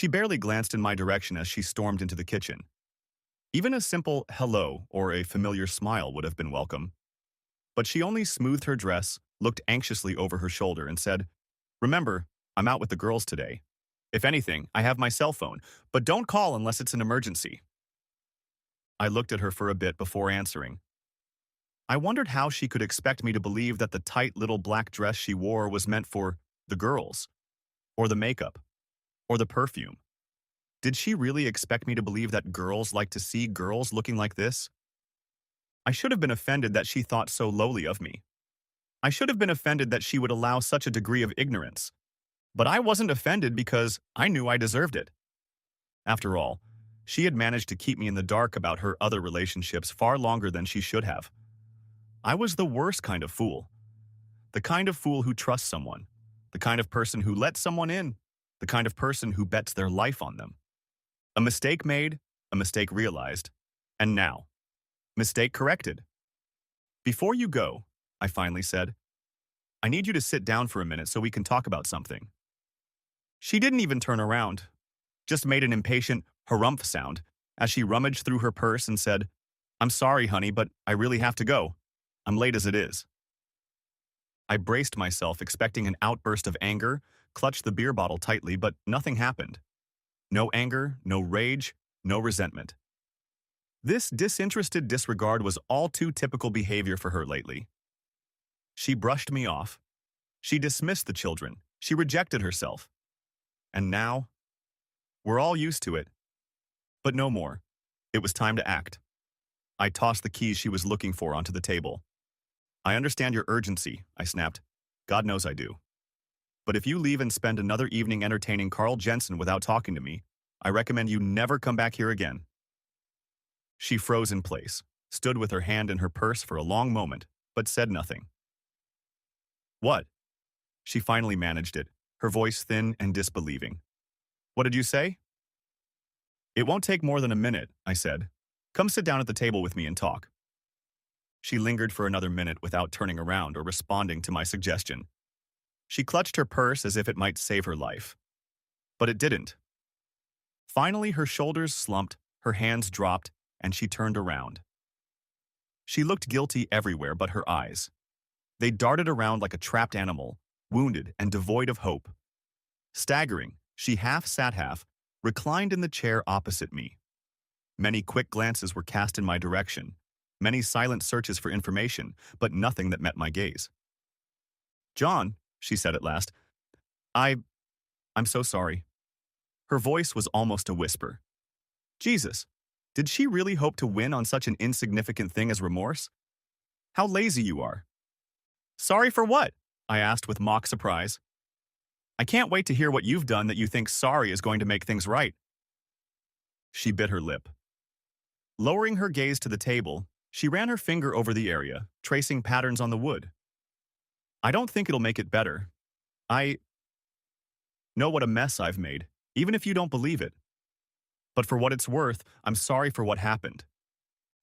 She barely glanced in my direction as she stormed into the kitchen. Even a simple hello or a familiar smile would have been welcome. But she only smoothed her dress, looked anxiously over her shoulder, and said, "Remember, I'm out with the girls today. If anything, I have my cell phone, but don't call unless it's an emergency." I looked at her for a bit before answering. I wondered how she could expect me to believe that the tight little black dress she wore was meant for the girls, or the makeup, or the perfume. Did she really expect me to believe that girls like to see girls looking like this? I should have been offended that she thought so lowly of me. I should have been offended that she would allow such a degree of ignorance. But I wasn't offended because I knew I deserved it. After all, she had managed to keep me in the dark about her other relationships far longer than she should have. I was the worst kind of fool. The kind of fool who trusts someone. The kind of person who lets someone in. The kind of person who bets their life on them. A mistake made, a mistake realized, and now, mistake corrected. "Before you go," I finally said, "I need you to sit down for a minute so we can talk about something." She didn't even turn around, just made an impatient harumph sound as she rummaged through her purse and said, "I'm sorry, honey, but I really have to go. I'm late as it is." I braced myself, expecting an outburst of anger, clutched the beer bottle tightly, but nothing happened. No anger, no rage, no resentment. This disinterested disregard was all too typical behavior for her lately. She brushed me off. She dismissed the children. She rejected herself. And now, we're all used to it. But no more. It was time to act. I tossed the keys she was looking for onto the table. "I understand your urgency," I snapped. "God knows I do. But if you leave and spend another evening entertaining Carl Jensen without talking to me, I recommend you never come back here again." She froze in place, stood with her hand in her purse for a long moment, but said nothing. "What?" She finally managed it, her voice thin and disbelieving. "What did you say?" "It won't take more than a minute," I said. "Come sit down at the table with me and talk." She lingered for another minute without turning around or responding to my suggestion. She clutched her purse as if it might save her life. But it didn't. Finally, her shoulders slumped, her hands dropped, and she turned around. She looked guilty everywhere but her eyes. They darted around like a trapped animal, wounded and devoid of hope. Staggering, she half sat half, reclined in the chair opposite me. Many quick glances were cast in my direction, many silent searches for information, but nothing that met my gaze. "John," she said at last, I'm so sorry." Her voice was almost a whisper. Jesus, did she really hope to win on such an insignificant thing as remorse? How lazy you are. "Sorry for what?" I asked with mock surprise. "I can't wait to hear what you've done that you think sorry is going to make things right." She bit her lip. Lowering her gaze to the table, she ran her finger over the area, tracing patterns on the wood. "I don't think it'll make it better. I know what a mess I've made, even if you don't believe it. But for what it's worth, I'm sorry for what happened."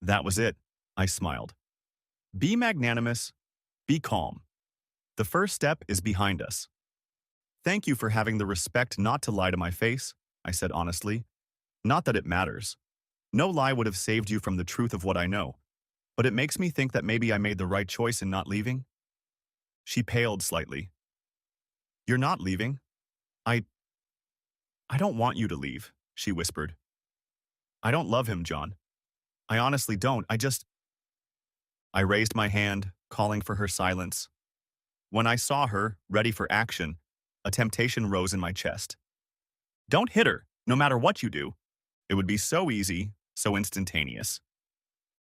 That was it, I smiled. Be magnanimous, be calm. The first step is behind us. "Thank you for having the respect not to lie to my face," I said honestly. "Not that it matters. No lie would have saved you from the truth of what I know. But it makes me think that maybe I made the right choice in not leaving." She paled slightly. "You're not leaving. I I don't want you to leave," she whispered. "I don't love him, John. I honestly don't. I raised my hand, calling for her silence. When I saw her, ready for action, a temptation rose in my chest. "Don't hit her, no matter what you do. It would be so easy, so instantaneous.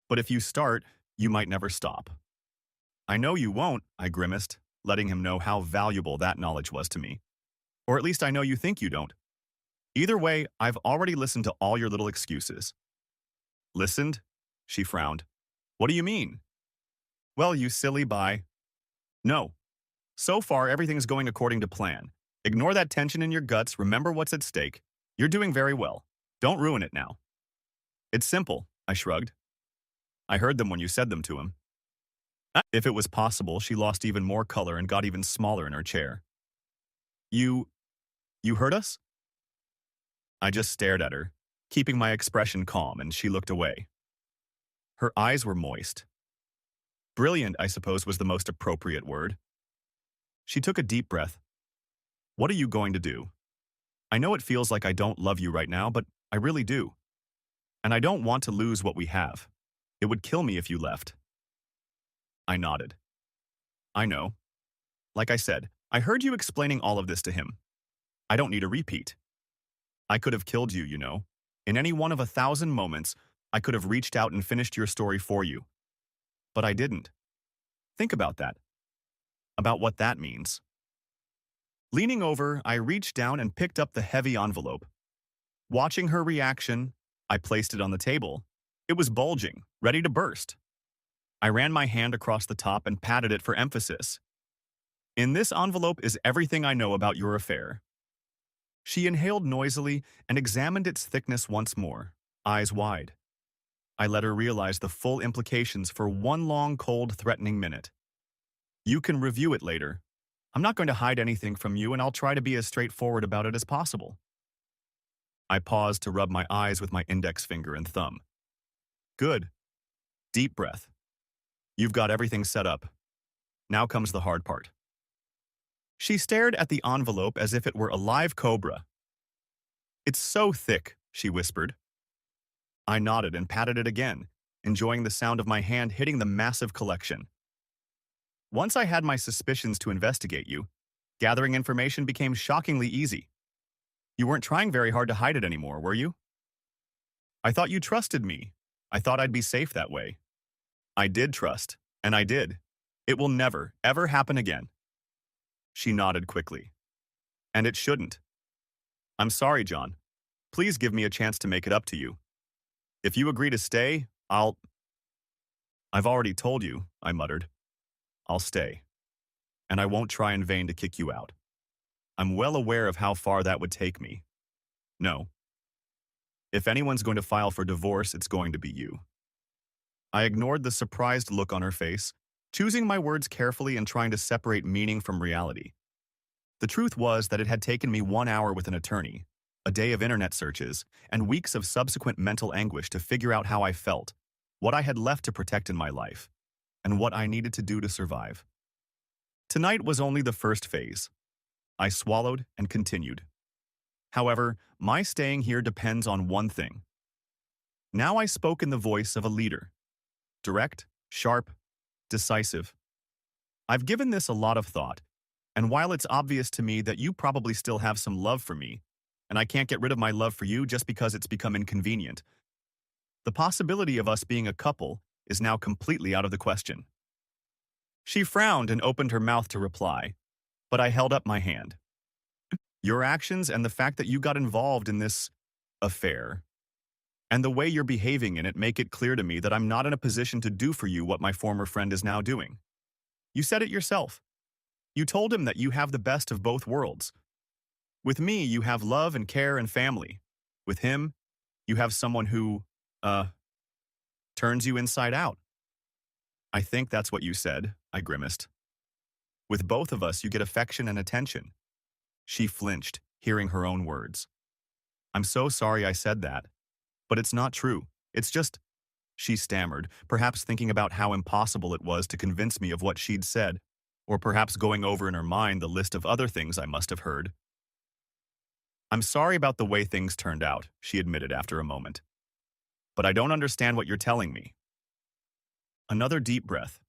But if you start, you might never stop." "I know you won't," I grimaced, letting him know how valuable that knowledge was to me. "Or at least I know you think you don't. Either way, I've already listened to all your little excuses." "Listened?" She frowned. "What do you mean?" "Well, you silly No. So far, everything's going according to plan. Ignore that tension in your guts, remember what's at stake. You're doing very well. Don't ruin it now." "It's simple," I shrugged. "I heard them when you said them to him." If it was possible, she lost even more color and got even smaller in her chair. You heard us?" I just stared at her, keeping my expression calm, and she looked away. Her eyes were moist. Brilliant, I suppose, was the most appropriate word. She took a deep breath. What are you going to do? I know it feels like I don't love you right now, but I really do. And I don't want to lose what we have. It would kill me if you left. I nodded. I know. Like I said, I heard you explaining all of this to him. I don't need a repeat. I could have killed you, you know. In any one of 1,000 moments, I could have reached out and finished your story for you. But I didn't. Think about that. About what that means. Leaning over, I reached down and picked up the heavy envelope. Watching her reaction, I placed it on the table. It was bulging, ready to burst. I ran my hand across the top and patted it for emphasis. In this envelope is everything I know about your affair. She inhaled noisily and examined its thickness once more, eyes wide. I let her realize the full implications for one long, cold, threatening minute. You can review it later. I'm not going to hide anything from you, and I'll try to be as straightforward about it as possible. I paused to rub my eyes with my index finger and thumb. Good. Deep breath. You've got everything set up. Now comes the hard part. She stared at the envelope as if it were a live cobra. It's so thick, she whispered. I nodded and patted it again, enjoying the sound of my hand hitting the massive collection. Once I had my suspicions to investigate you, gathering information became shockingly easy. You weren't trying very hard to hide it anymore, were you? I thought you trusted me. I thought I'd be safe that way. I did trust, and I did. It will never, ever happen again. She nodded quickly. And it shouldn't. I'm sorry, John. Please give me a chance to make it up to you. If you agree to stay, I've already told you, I muttered. I'll stay. And I won't try in vain to kick you out. I'm well aware of how far that would take me. No. If anyone's going to file for divorce, it's going to be you. I ignored the surprised look on her face, choosing my words carefully and trying to separate meaning from reality. The truth was that it had taken me 1 hour with an attorney, a day of internet searches, and weeks of subsequent mental anguish to figure out how I felt, what I had left to protect in my life, and what I needed to do to survive. Tonight was only the first phase. I swallowed and continued. However, my staying here depends on one thing. Now I spoke in the voice of a leader. Direct, sharp, decisive. I've given this a lot of thought, and while it's obvious to me that you probably still have some love for me, and I can't get rid of my love for you just because it's become inconvenient, the possibility of us being a couple is now completely out of the question. She frowned and opened her mouth to reply, but I held up my hand. Your actions and the fact that you got involved in this affair, and the way you're behaving in it make it clear to me that I'm not in a position to do for you what my former friend is now doing. You said it yourself. You told him that you have the best of both worlds. With me, you have love and care and family. With him, you have someone who, turns you inside out. I think that's what you said, I grimaced. With both of us, you get affection and attention. She flinched, hearing her own words. I'm so sorry I said that. But it's not true. It's just, she stammered, perhaps thinking about how impossible it was to convince me of what she'd said, or perhaps going over in her mind the list of other things I must have heard. I'm sorry about the way things turned out, she admitted after a moment. But I don't understand what you're telling me. Another deep breath.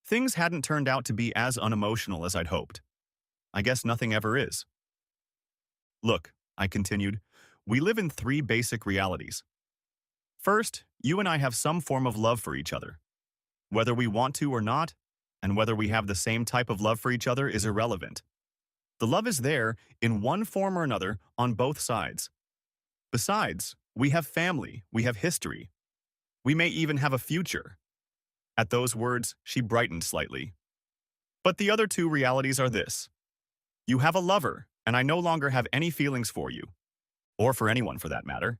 Things hadn't turned out to be as unemotional as I'd hoped. I guess nothing ever is. Look, I continued, we live in 3 basic realities. First, you and I have some form of love for each other. Whether we want to or not, and whether we have the same type of love for each other is irrelevant. The love is there, in one form or another, on both sides. Besides, we have family, we have history. We may even have a future. At those words, she brightened slightly. But the other 2 realities are this. You have a lover, and I no longer have any feelings for you. Or for anyone for that matter.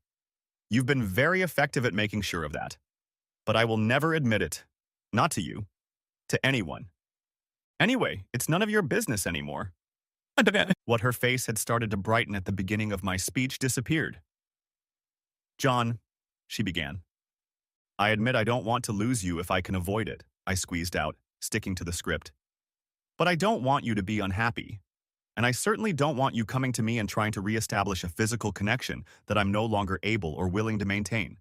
You've been very effective at making sure of that. But I will never admit it. Not to you. To anyone. Anyway, it's none of your business anymore. What her face had started to brighten at the beginning of my speech disappeared. John, she began. I admit I don't want to lose you if I can avoid it, I squeezed out, sticking to the script. But I don't want you to be unhappy. And I certainly don't want you coming to me and trying to reestablish a physical connection that I'm no longer able or willing to maintain.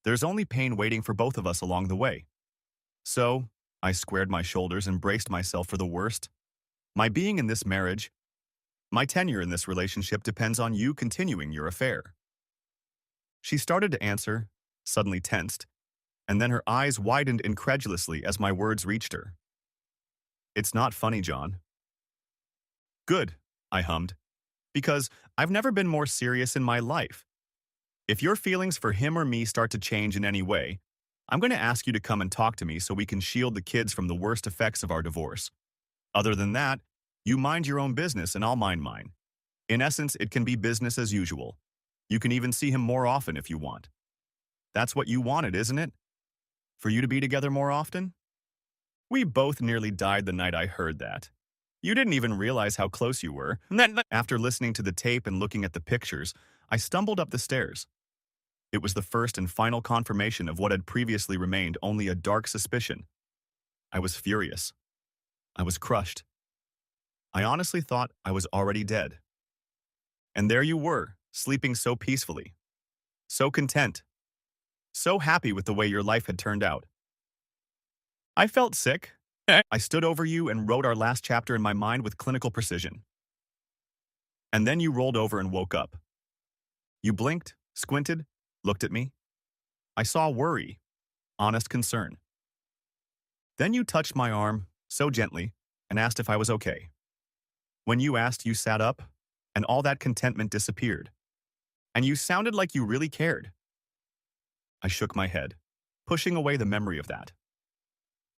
There's only pain waiting for both of us along the way. So, I squared my shoulders and braced myself for the worst. My being in this marriage, my tenure in this relationship depends on you continuing your affair. She started to answer, suddenly tensed, and then her eyes widened incredulously as my words reached her. It's not funny, John. Good, I hummed, because I've never been more serious in my life. If your feelings for him or me start to change in any way, I'm going to ask you to come and talk to me so we can shield the kids from the worst effects of our divorce. Other than that, you mind your own business and I'll mind mine. In essence, it can be business as usual. You can even see him more often if you want. That's what you wanted, isn't it? For you to be together more often? We both nearly died the night I heard that. You didn't even realize how close you were. After listening to the tape and looking at the pictures, I stumbled up the stairs. It was the first and final confirmation of what had previously remained only a dark suspicion. I was furious. I was crushed. I honestly thought I was already dead. And there you were, sleeping so peacefully, so content, so happy with the way your life had turned out. I felt sick. I stood over you and wrote our last chapter in my mind with clinical precision. And then you rolled over and woke up. You blinked, squinted, looked at me. I saw worry, honest concern. Then you touched my arm, so gently, and asked if I was okay. When you asked, you sat up, and all that contentment disappeared. And you sounded like you really cared. I shook my head, pushing away the memory of that.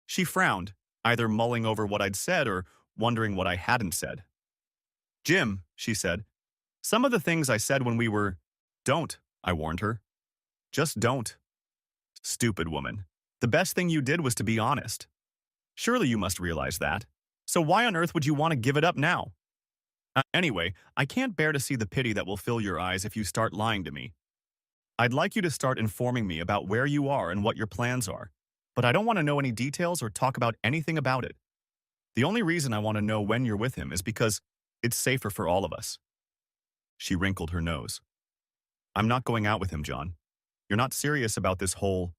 She frowned, either mulling over what I'd said or wondering what I hadn't said. Jim, she said, some of the things I said when we were… Don't, I warned her. Just don't. Stupid woman. The best thing you did was to be honest. Surely you must realize that. So why on earth would you want to give it up now? Anyway, I can't bear to see the pity that will fill your eyes if you start lying to me. I'd like you to start informing me about where you are and what your plans are, but I don't want to know any details or talk about anything about it. The only reason I want to know when you're with him is because it's safer for all of us. She wrinkled her nose. I'm not going out with him, John. You're not serious about this whole…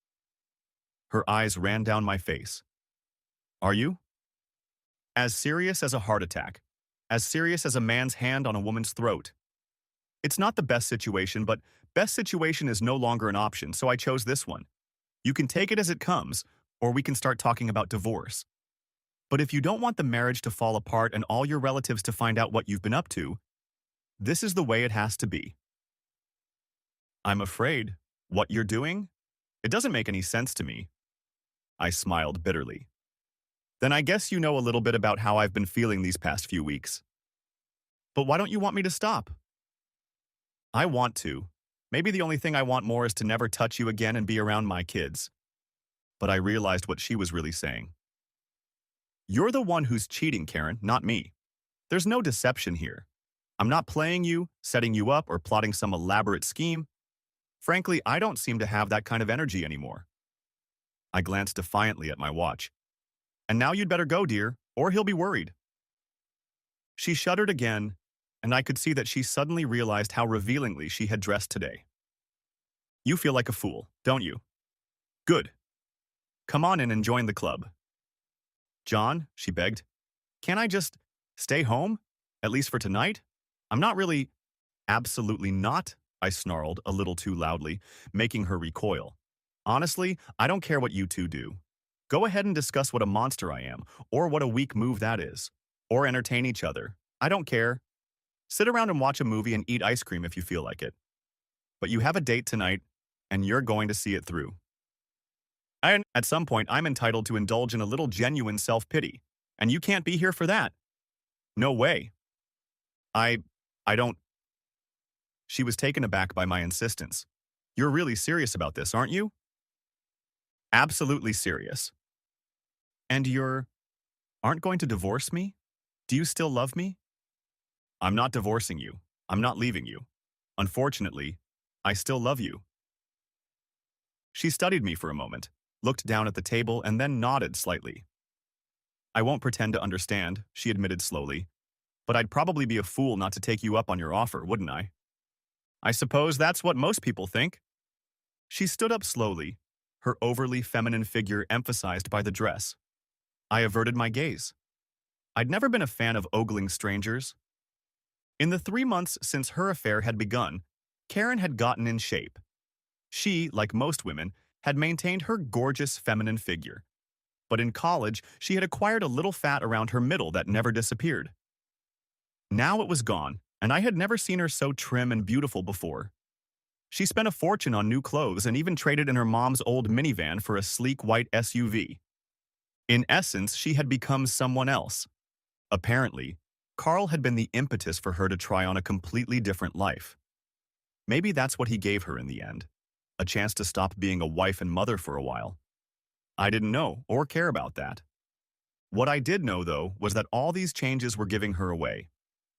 Her eyes ran down my face. Are you? As serious as a heart attack. As serious as a man's hand on a woman's throat. It's not the best situation, but best situation is no longer an option, so I chose this one. You can take it as it comes, or we can start talking about divorce. But if you don't want the marriage to fall apart and all your relatives to find out what you've been up to, this is the way it has to be. I'm afraid what you're doing? It doesn't make any sense to me. I smiled bitterly. Then I guess you know a little bit about how I've been feeling these past few weeks. But why don't you want me to stop? I want to. Maybe the only thing I want more is to never touch you again and be around my kids. But I realized what she was really saying. You're the one who's cheating, Karen, not me. There's no deception here. I'm not playing you, setting you up, or plotting some elaborate scheme. Frankly, I don't seem to have that kind of energy anymore. I glanced defiantly at my watch. And now you'd better go, dear, or he'll be worried. She shuddered again, and I could see that she suddenly realized how revealingly she had dressed today. You feel like a fool, don't you? Good. Come on in and join the club. John, she begged, can't I just stay home, at least for tonight? I'm not really… Absolutely not, I snarled a little too loudly, making her recoil. Honestly, I don't care what you two do. Go ahead and discuss what a monster I am, or what a weak move that is. Or entertain each other. I don't care. Sit around and watch a movie and eat ice cream if you feel like it. But you have a date tonight, and you're going to see it through. At some point, I'm entitled to indulge in a little genuine self-pity, and you can't be here for that. No way. I don't… She was taken aback by my insistence. You're really serious about this, aren't you? Absolutely serious. And aren't going to divorce me? Do you still love me? I'm not divorcing you. I'm not leaving you. Unfortunately, I still love you. She studied me for a moment, looked down at the table, and then nodded slightly. I won't pretend to understand, she admitted slowly, but I'd probably be a fool not to take you up on your offer, wouldn't I? I suppose that's what most people think. She stood up slowly, her overly feminine figure emphasized by the dress. I averted my gaze. I'd never been a fan of ogling strangers. In the 3 months since her affair had begun, Karen had gotten in shape. She, like most women, had maintained her gorgeous feminine figure. But in college, she had acquired a little fat around her middle that never disappeared. Now it was gone, and I had never seen her so trim and beautiful before. She spent a fortune on new clothes and even traded in her mom's old minivan for a sleek white SUV. In essence, she had become someone else. Apparently, Carl had been the impetus for her to try on a completely different life. Maybe that's what he gave her in the end, a chance to stop being a wife and mother for a while. I didn't know or care about that. What I did know, though, was that all these changes were giving her away.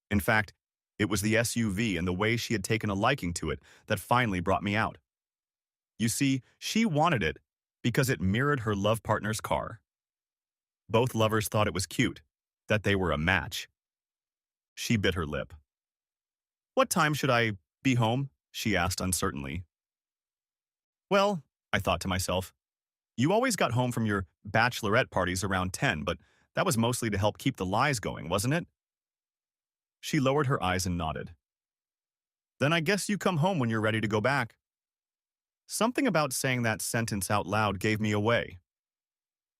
In fact, it was the SUV and the way she had taken a liking to it that finally brought me out. You see, she wanted it because it mirrored her love partner's car. Both lovers thought it was cute, that they were a match. She bit her lip. "What time should I be home?" she asked uncertainly. Well, I thought to myself, you always got home from your bachelorette parties around 10, but that was mostly to help keep the lies going, wasn't it? She lowered her eyes and nodded. Then I guess you come home when you're ready to go back. Something about saying that sentence out loud gave me away.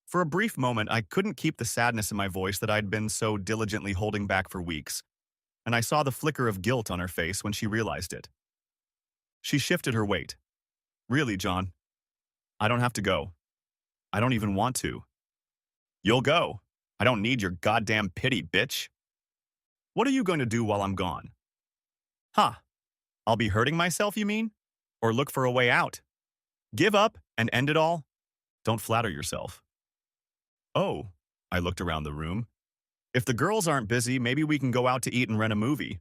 For a brief moment, I couldn't keep the sadness in my voice that I'd been so diligently holding back for weeks, and I saw the flicker of guilt on her face when she realized it. She shifted her weight. Really, John, I don't have to go. I don't even want to. You'll go. I don't need your goddamn pity, bitch. What are you going to do while I'm gone? Huh. I'll be hurting myself, you mean? Or look for a way out? Give up and end it all? Don't flatter yourself. Oh, I looked around the room. If the girls aren't busy, maybe we can go out to eat and rent a movie.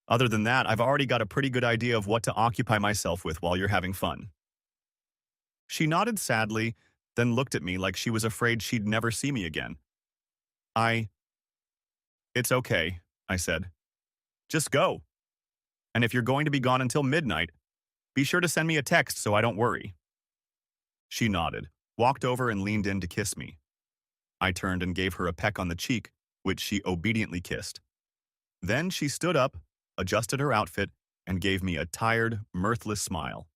Other than that, I've already got a pretty good idea of what to occupy myself with while you're having fun. She nodded sadly, then looked at me like she was afraid she'd never see me again. It's okay, I said. Just go. And if you're going to be gone until midnight, be sure to send me a text so I don't worry. She nodded, walked over and leaned in to kiss me. I turned and gave her a peck on the cheek, which she obediently kissed. Then she stood up, adjusted her outfit, and gave me a tired, mirthless smile.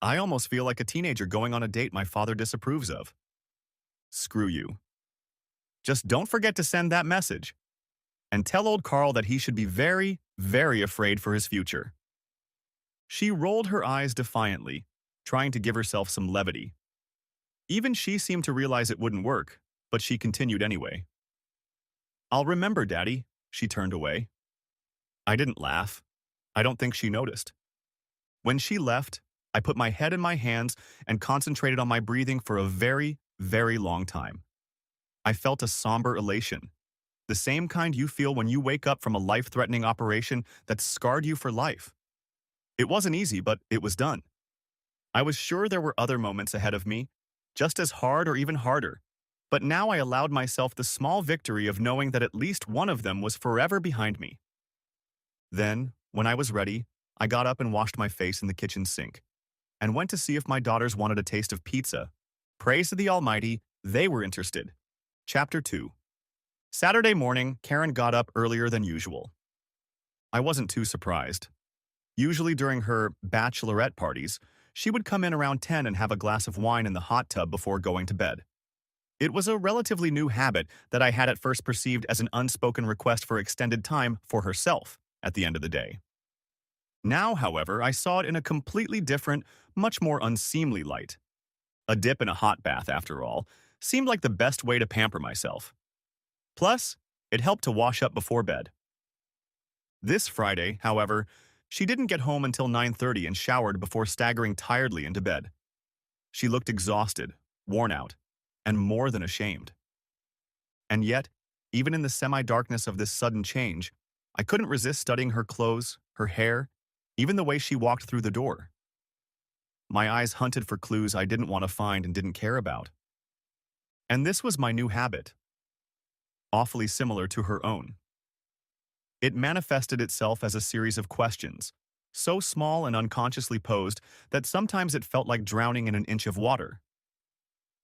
I almost feel like a teenager going on a date my father disapproves of. Screw you. Just don't forget to send that message. And tell old Carl that he should be very, very afraid for his future. She rolled her eyes defiantly, trying to give herself some levity. Even she seemed to realize it wouldn't work, but she continued anyway. I'll remember, Daddy. She turned away. I didn't laugh. I don't think she noticed. When she left, I put my head in my hands and concentrated on my breathing for a very, very long time. I felt a somber elation, the same kind you feel when you wake up from a life-threatening operation that scarred you for life. It wasn't easy, but it was done. I was sure there were other moments ahead of me, just as hard or even harder, but now I allowed myself the small victory of knowing that at least one of them was forever behind me. Then, when I was ready, I got up and washed my face in the kitchen sink, and went to see if my daughters wanted a taste of pizza. Praise to the Almighty, they were interested. Chapter 2. Saturday morning, Karen got up earlier than usual. I wasn't too surprised. Usually during her bachelorette parties, she would come in around 10 and have a glass of wine in the hot tub before going to bed. It was a relatively new habit that I had at first perceived as an unspoken request for extended time for herself at the end of the day. Now, however, I saw it in a completely different, much more unseemly light. A dip in a hot bath, after all, seemed like the best way to pamper myself. Plus, it helped to wash up before bed. This Friday, however, she didn't get home until 9:30 and showered before staggering tiredly into bed. She looked exhausted, worn out, and more than ashamed. And yet, even in the semi-darkness of this sudden change, I couldn't resist studying her clothes, her hair, even the way she walked through the door. My eyes hunted for clues I didn't want to find and didn't care about. And this was my new habit, awfully similar to her own. It manifested itself as a series of questions, so small and unconsciously posed that sometimes it felt like drowning in an inch of water.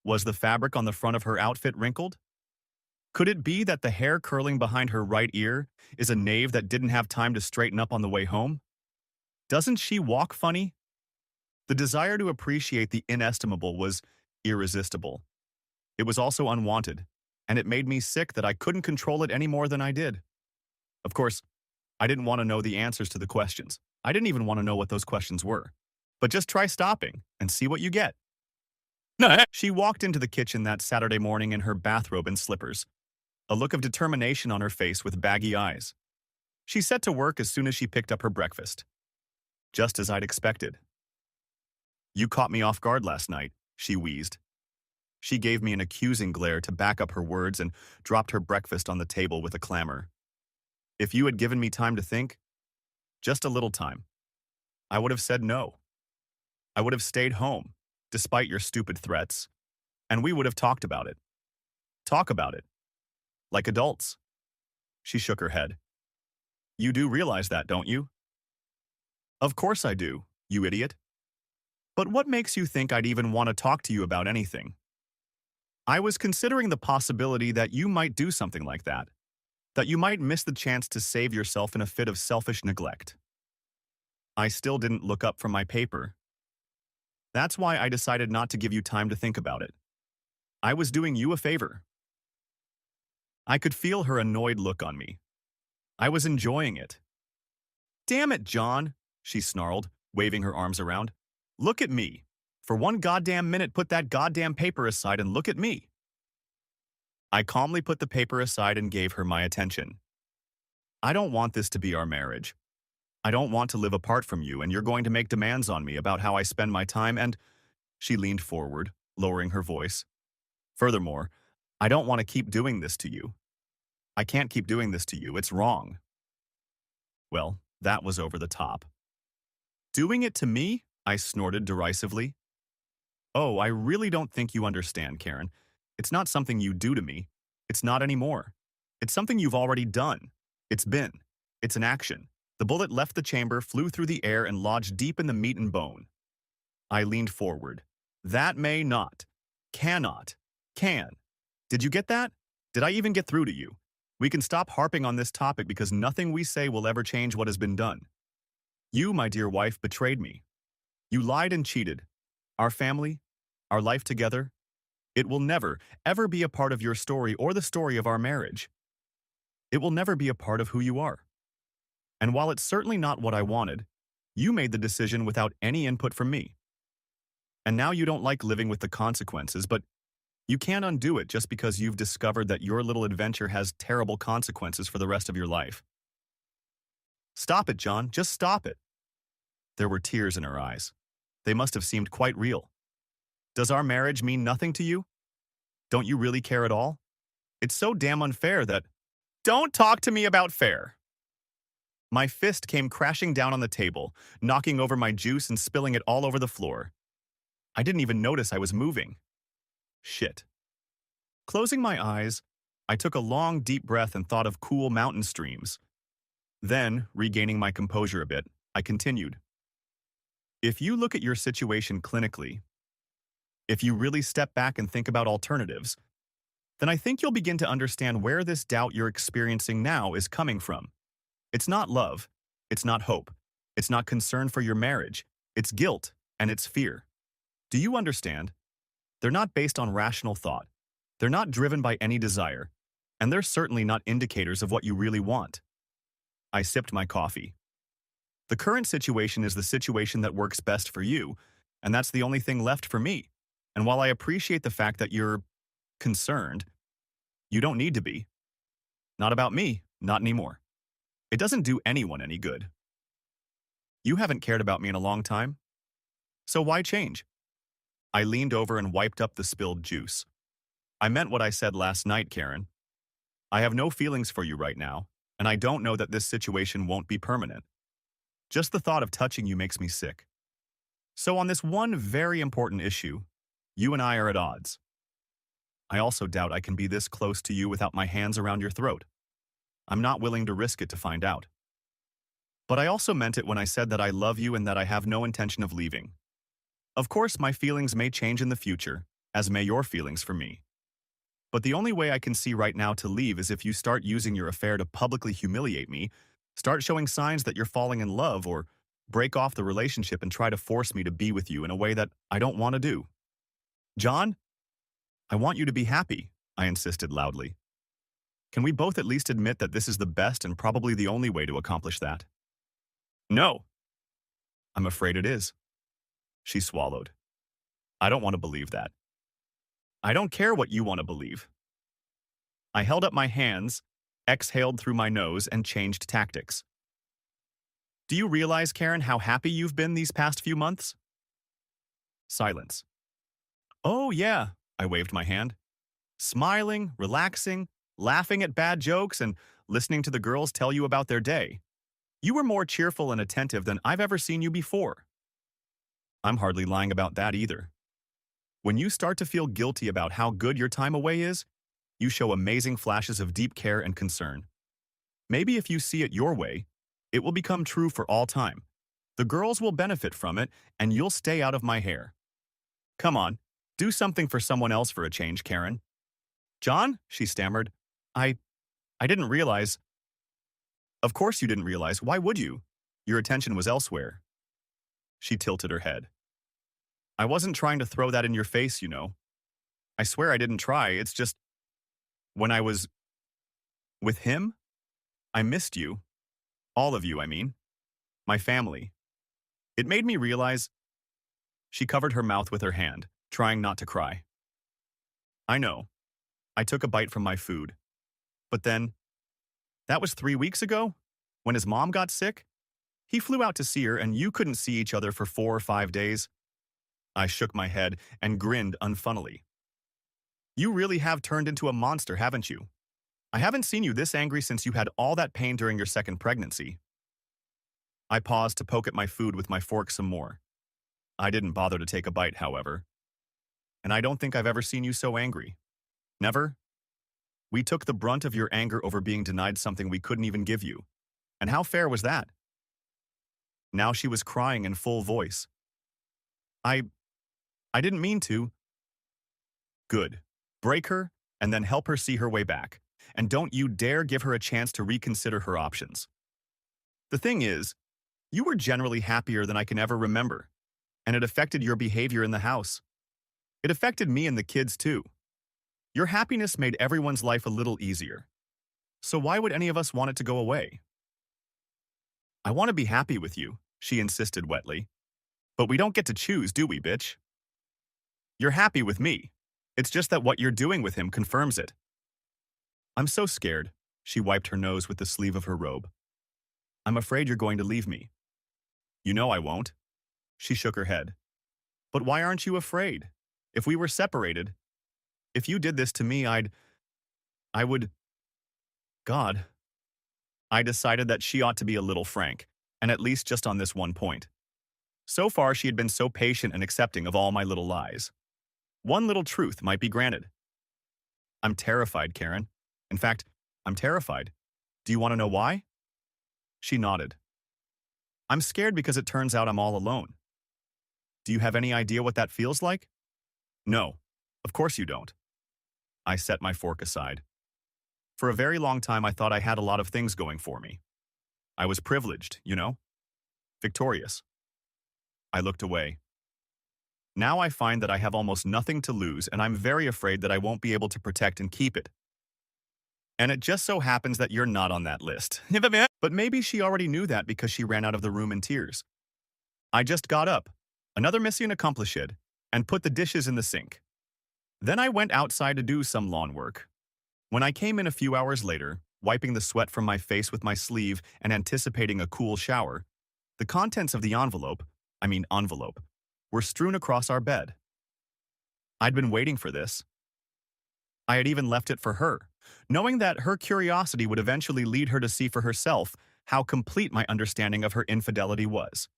Was the fabric on the front of her outfit wrinkled? Could it be that the hair curling behind her right ear is a knave that didn't have time to straighten up on the way home? Doesn't she walk funny? The desire to appreciate the inestimable was irresistible. It was also unwanted, and it made me sick that I couldn't control it any more than I did. Of course, I didn't want to know the answers to the questions. I didn't even want to know what those questions were. But just try stopping and see what you get. No. She walked into the kitchen that Saturday morning in her bathrobe and slippers, a look of determination on her face with baggy eyes. She set to work as soon as she picked up her breakfast. Just as I'd expected. "You caught me off guard last night," she wheezed. She gave me an accusing glare to back up her words and dropped her breakfast on the table with a clamor. "If you had given me time to think, just a little time, I would have said no. I would have stayed home, despite your stupid threats, and we would have talked about it. Talk about it. Like adults." She shook her head. "You do realize that, don't you?" "Of course I do, you idiot. But what makes you think I'd even want to talk to you about anything? I was considering the possibility that you might do something like that you might miss the chance to save yourself in a fit of selfish neglect." I still didn't look up from my paper. That's why I decided not to give you time to think about it. I was doing you a favor. I could feel her annoyed look on me. I was enjoying it. "Damn it, John," she snarled, waving her arms around. "Look at me. For one goddamn minute, put that goddamn paper aside and look at me." I calmly put the paper aside and gave her my attention. "I don't want this to be our marriage. I don't want to live apart from you, and you're going to make demands on me about how I spend my time and—" She leaned forward, lowering her voice. "Furthermore, I don't want to keep doing this to you. I can't keep doing this to you. It's wrong." Well, that was over the top. "Doing it to me?" I snorted derisively. "Oh, I really don't think you understand, Karen. It's not something you do to me. It's not anymore. It's something you've already done. It's been. It's an action." The bullet left the chamber, flew through the air, and lodged deep in the meat and bone. I leaned forward. "That may not. Cannot. Can. Did you get that? Did I even get through to you? We can stop harping on this topic because nothing we say will ever change what has been done. You, my dear wife, betrayed me. You lied and cheated. Our family, our life together, it will never, ever be a part of your story or the story of our marriage. It will never be a part of who you are. And while it's certainly not what I wanted, you made the decision without any input from me. And now you don't like living with the consequences, but you can't undo it just because you've discovered that your little adventure has terrible consequences for the rest of your life. Stop it, John. Just stop it." There were tears in her eyes. They must have seemed quite real. "Does our marriage mean nothing to you? Don't you really care at all? It's so damn unfair that—" "Don't talk to me about fair." My fist came crashing down on the table, knocking over my juice and spilling it all over the floor. I didn't even notice I was moving. Shit. Closing my eyes, I took a long, deep breath and thought of cool mountain streams. Then, regaining my composure a bit, I continued. If you look at your situation clinically, if you really step back and think about alternatives, then I think you'll begin to understand where this doubt you're experiencing now is coming from. It's not love. It's not hope. It's not concern for your marriage. It's guilt, and it's fear. Do you understand? They're not based on rational thought. They're not driven by any desire, and they're certainly not indicators of what you really want. I sipped my coffee. The current situation is the situation that works best for you, and that's the only thing left for me. And while I appreciate the fact that you're concerned, you don't need to be. Not about me, not anymore. It doesn't do anyone any good. You haven't cared about me in a long time, so why change? I leaned over and wiped up the spilled juice. I meant what I said last night, Karen. I have no feelings for you right now, and and I don't know that this situation won't be permanent. Just the thought of touching you makes me sick. So on this one very important issue, you and I are at odds. I also doubt I can be this close to you without my hands around your throat. I'm not willing to risk it to find out. But I also meant it when I said that I love you and that I have no intention of leaving. Of course, my feelings may change in the future, as may your feelings for me. But the only way I can see right now to leave is if you start using your affair to publicly humiliate me, start showing signs that you're falling in love, or break off the relationship and try to force me to be with you in a way that I don't want to do. John, I want you to be happy, I insisted loudly. Can we both at least admit that this is the best and probably the only way to accomplish that? No. I'm afraid it is. She swallowed. I don't want to believe that. I don't care what you want to believe. I held up my hands, exhaled through my nose, and changed tactics. Do you realize, Karen, how happy you've been these past few months? Silence. Oh, yeah, I waved my hand. Smiling, relaxing, laughing at bad jokes, and listening to the girls tell you about their day. You were more cheerful and attentive than I've ever seen you before. I'm hardly lying about that either. When you start to feel guilty about how good your time away is, you show amazing flashes of deep care and concern. Maybe if you see it your way, it will become true for all time. The girls will benefit from it, and you'll stay out of my hair. Come on, do something for someone else for a change, Karen. John, she stammered. I didn't realize. Of course you didn't realize. Why would you? Your attention was elsewhere. She tilted her head. I wasn't trying to throw that in your face, you know. I swear I didn't try. It's just, when I was with him, I missed you. All of you, I mean. My family. It made me realize. She covered her mouth with her hand, trying not to cry. I know. I took a bite from my food. But then, that was 3 weeks ago, when his mom got sick. He flew out to see her, and you couldn't see each other for 4 or 5 days. I shook my head and grinned unfunnily. You really have turned into a monster, haven't you? I haven't seen you this angry since you had all that pain during your second pregnancy. I paused to poke at my food with my fork some more. I didn't bother to take a bite, however. And I don't think I've ever seen you so angry. Never? We took the brunt of your anger over being denied something we couldn't even give you. And how fair was that? Now she was crying in full voice. I didn't mean to. Good. Break her, and then help her see her way back. And don't you dare give her a chance to reconsider her options. The thing is, you were generally happier than I can ever remember, and it affected your behavior in the house. It affected me and the kids too. Your happiness made everyone's life a little easier. So why would any of us want it to go away? I want to be happy with you, she insisted wetly. But we don't get to choose, do we, bitch? You're happy with me. It's just that what you're doing with him confirms it. I'm so scared, she wiped her nose with the sleeve of her robe. I'm afraid you're going to leave me. You know I won't. She shook her head. But why aren't you afraid? If we were separated, if you did this to me, I would... God. I decided that she ought to be a little frank, and at least just on this one point. So far, she had been so patient and accepting of all my little lies. One little truth might be granted. I'm terrified, Karen. In fact, I'm terrified. Do you want to know why? She nodded. I'm scared because it turns out I'm all alone. Do you have any idea what that feels like? No, of course you don't. I set my fork aside. For a very long time, I thought I had a lot of things going for me. I was privileged, you know? Victorious. I looked away. Now I find that I have almost nothing to lose, and I'm very afraid that I won't be able to protect and keep it. And it just so happens that you're not on that list. But maybe she already knew that because she ran out of the room in tears. I just got up, another mission accomplished, and put the dishes in the sink. Then I went outside to do some lawn work. When I came in a few hours later, wiping the sweat from my face with my sleeve and anticipating a cool shower, the contents of the envelope, were strewn across our bed. I'd been waiting for this. I had even left it for her, knowing that her curiosity would eventually lead her to see for herself how complete my understanding of her infidelity was.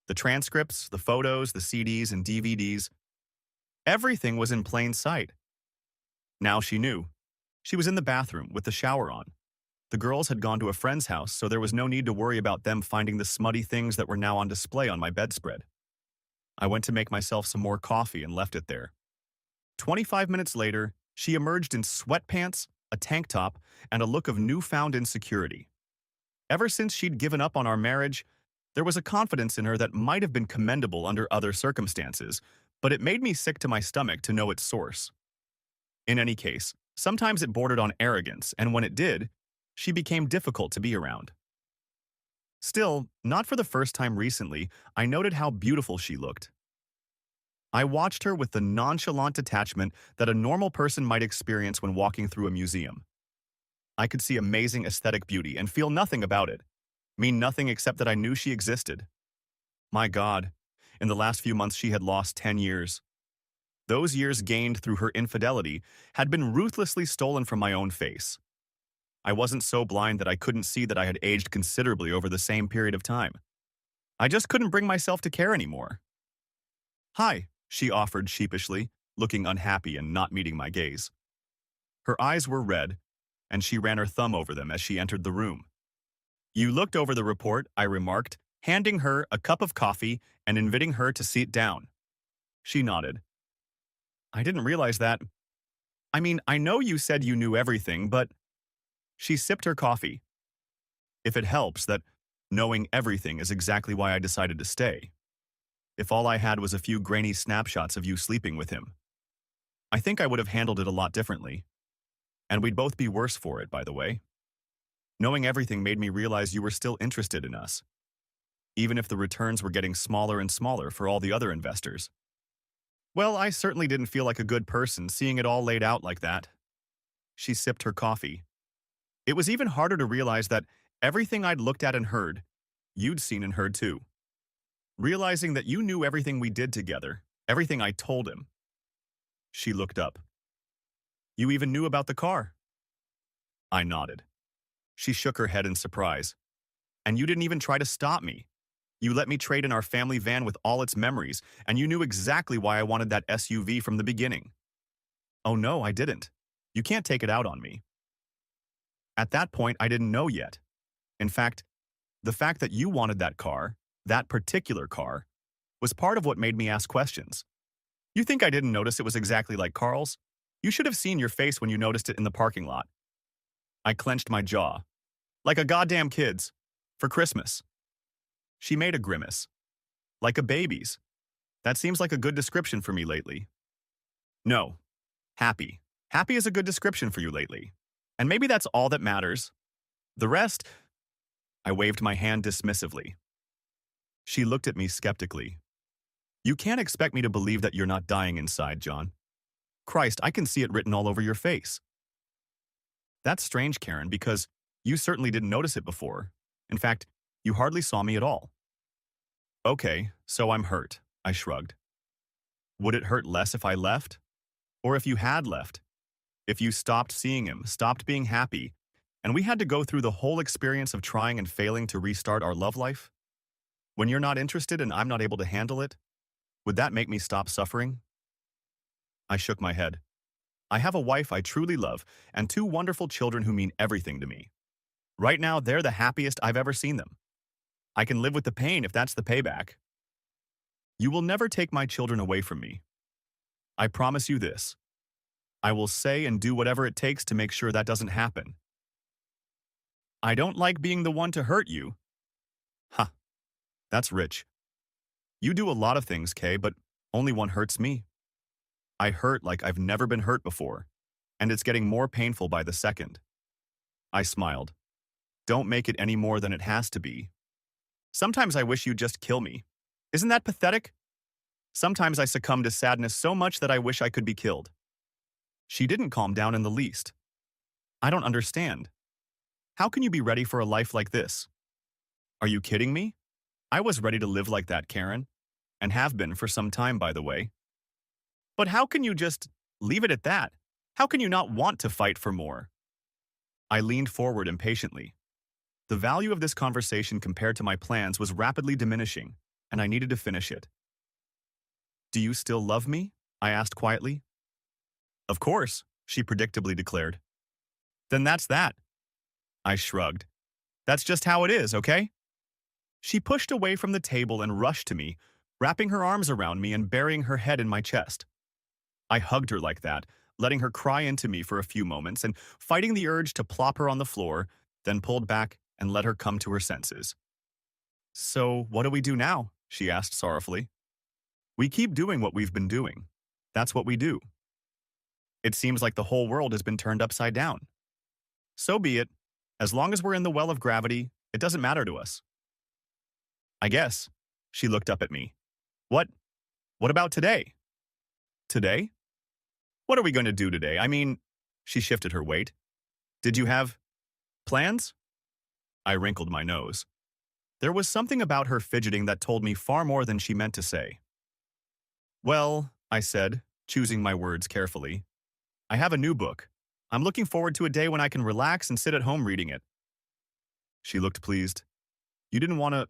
The transcripts, the photos, the CDs and DVDs, everything was in plain sight. Now she knew. She was in the bathroom with the shower on. The girls had gone to a friend's house, so there was no need to worry about them finding the smutty things that were now on display on my bedspread. I went to make myself some more coffee and left it there. 25 minutes later, she emerged in sweatpants, a tank top, and a look of newfound insecurity. Ever since she'd given up on our marriage, there was a confidence in her that might have been commendable under other circumstances, but it made me sick to my stomach to know its source. In any case, sometimes it bordered on arrogance, and when it did, she became difficult to be around. Still, not for the first time recently, I noted how beautiful she looked. I watched her with the nonchalant detachment that a normal person might experience when walking through a museum. I could see amazing aesthetic beauty and feel nothing about it, mean nothing except that I knew she existed. My God, in the last few months she had lost 10 years. Those years gained through her infidelity had been ruthlessly stolen from my own face. I wasn't so blind that I couldn't see that I had aged considerably over the same period of time. I just couldn't bring myself to care anymore. "Hi," she offered sheepishly, looking unhappy and not meeting my gaze. Her eyes were red, and she ran her thumb over them as she entered the room. "You looked over the report," I remarked, handing her a cup of coffee and inviting her to sit down. She nodded. "I didn't realize that. I mean, I know you said you knew everything, but—" She sipped her coffee. "If it helps, that knowing everything is exactly why I decided to stay. If all I had was a few grainy snapshots of you sleeping with him, I think I would have handled it a lot differently. And we'd both be worse for it, by the way. Knowing everything made me realize you were still interested in us, even if the returns were getting smaller and smaller for all the other investors. Well, I certainly didn't feel like a good person seeing it all laid out like that." She sipped her coffee. "It was even harder to realize that everything I'd looked at and heard, you'd seen and heard too. Realizing that you knew everything we did together, everything I told him." She looked up. "You even knew about the car?" I nodded. She shook her head in surprise. "And you didn't even try to stop me. You let me trade in our family van with all its memories, and you knew exactly why I wanted that SUV from the beginning." "Oh no, I didn't. You can't take it out on me." At that point, I didn't know yet. In fact, the fact that you wanted that car, that particular car, was part of what made me ask questions. You think I didn't notice it was exactly like Carl's? You should have seen your face when you noticed it in the parking lot. I clenched my jaw. "Like a goddamn kid's. For Christmas." She made a grimace. "Like a baby's. That seems like a good description for me lately." "No. Happy. Happy is a good description for you lately. And maybe that's all that matters. The rest—" I waved my hand dismissively. She looked at me skeptically. "You can't expect me to believe that you're not dying inside, John. Christ, I can see it written all over your face." "That's strange, Karen, because you certainly didn't notice it before. In fact, you hardly saw me at all." "Okay, so I'm hurt," I shrugged. "Would it hurt less if I left? Or if you had left? If you stopped seeing him, stopped being happy, and we had to go through the whole experience of trying and failing to restart our love life? When you're not interested and I'm not able to handle it, would that make me stop suffering?" I shook my head. "I have a wife I truly love and two wonderful children who mean everything to me. Right now, they're the happiest I've ever seen them. I can live with the pain if that's the payback. You will never take my children away from me. I promise you this. I will say and do whatever it takes to make sure that doesn't happen. I don't like being the one to hurt you." "Huh, that's rich. You do a lot of things, Kay, but only one hurts me. I hurt like I've never been hurt before, and it's getting more painful by the second." I smiled. "Don't make it any more than it has to be. Sometimes I wish you'd just kill me. Isn't that pathetic? Sometimes I succumb to sadness so much that I wish I could be killed." She didn't calm down in the least. "I don't understand. How can you be ready for a life like this? Are you kidding me? I was ready to live like that, Karen, and have been for some time, by the way. But how can you just leave it at that? How can you not want to fight for more? I leaned forward impatiently. The value of this conversation compared to my plans was rapidly diminishing, and I needed to finish it. Do you still love me? I asked quietly. Of course, she predictably declared. Then that's that. I shrugged. That's just how it is, okay? She pushed away from the table and rushed to me, wrapping her arms around me and burying her head in my chest. I hugged her like that, letting her cry into me for a few moments and fighting the urge to plop her on the floor, then pulled back and let her come to her senses. So, what do we do now? She asked sorrowfully. We keep doing what we've been doing. That's what we do. It seems like the whole world has been turned upside down. So be it. As long as we're in the well of gravity, it doesn't matter to us. I guess. She looked up at me. What? What about today? Today? What are we going to do today? I mean, she shifted her weight. Did you have plans? I wrinkled my nose. There was something about her fidgeting that told me far more than she meant to say. Well, I said, choosing my words carefully, I have a new book. I'm looking forward to a day when I can relax and sit at home reading it. She looked pleased. You didn't want to,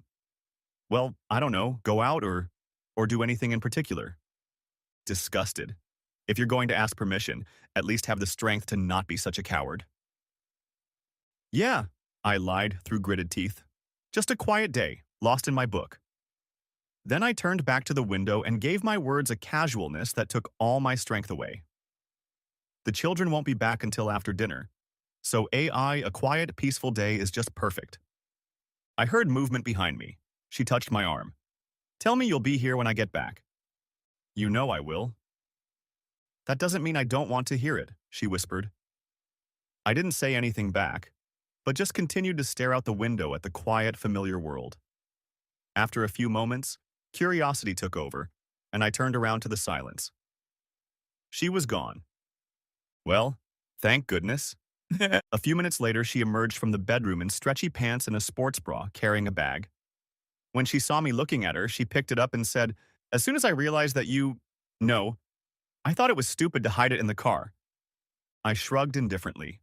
well, I don't know, go out or do anything in particular. Disgusted. If you're going to ask permission, at least have the strength to not be such a coward. Yeah, I lied through gritted teeth. Just a quiet day, lost in my book. Then I turned back to the window and gave my words a casualness that took all my strength away. The children won't be back until after dinner, so a quiet, peaceful day is just perfect. I heard movement behind me. She touched my arm. Tell me you'll be here when I get back. You know I will. That doesn't mean I don't want to hear it, she whispered. I didn't say anything back, but just continued to stare out the window at the quiet, familiar world. After a few moments, curiosity took over, and I turned around to the silence. She was gone. Well, thank goodness. A few minutes later, she emerged from the bedroom in stretchy pants and a sports bra, carrying a bag. When she saw me looking at her, she picked it up and said, as soon as I realized that No, I thought it was stupid to hide it in the car. I shrugged indifferently.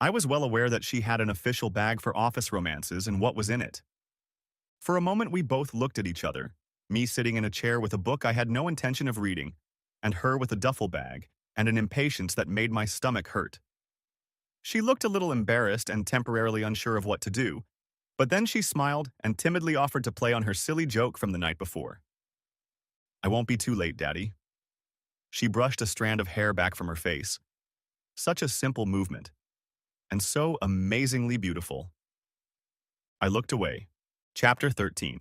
I was well aware that she had an official bag for office romances and what was in it. For a moment, we both looked at each other, me sitting in a chair with a book I had no intention of reading, and her with a duffel bag and an impatience that made my stomach hurt. She looked a little embarrassed and temporarily unsure of what to do, but then she smiled and timidly offered to play on her silly joke from the night before. I won't be too late, Daddy. She brushed a strand of hair back from her face. Such a simple movement, and so amazingly beautiful. I looked away. Chapter 13.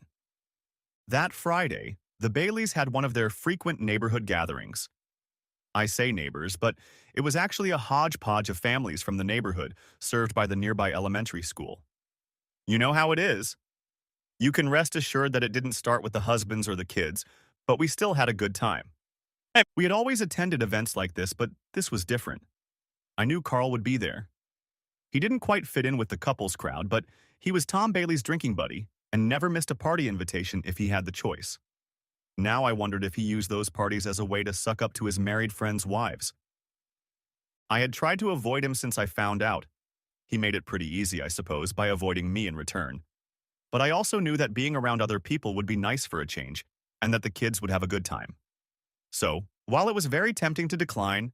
That Friday, the Baileys had one of their frequent neighborhood gatherings. I say neighbors, but it was actually a hodgepodge of families from the neighborhood served by the nearby elementary school. You know how it is. You can rest assured that it didn't start with the husbands or the kids, but we still had a good time. We had always attended events like this, but this was different. I knew Carl would be there. He didn't quite fit in with the couples crowd, but he was Tom Bailey's drinking buddy and never missed a party invitation if he had the choice. Now I wondered if he used those parties as a way to suck up to his married friends' wives. I had tried to avoid him since I found out. He made it pretty easy, I suppose, by avoiding me in return. But I also knew that being around other people would be nice for a change, and that the kids would have a good time. So, while it was very tempting to decline,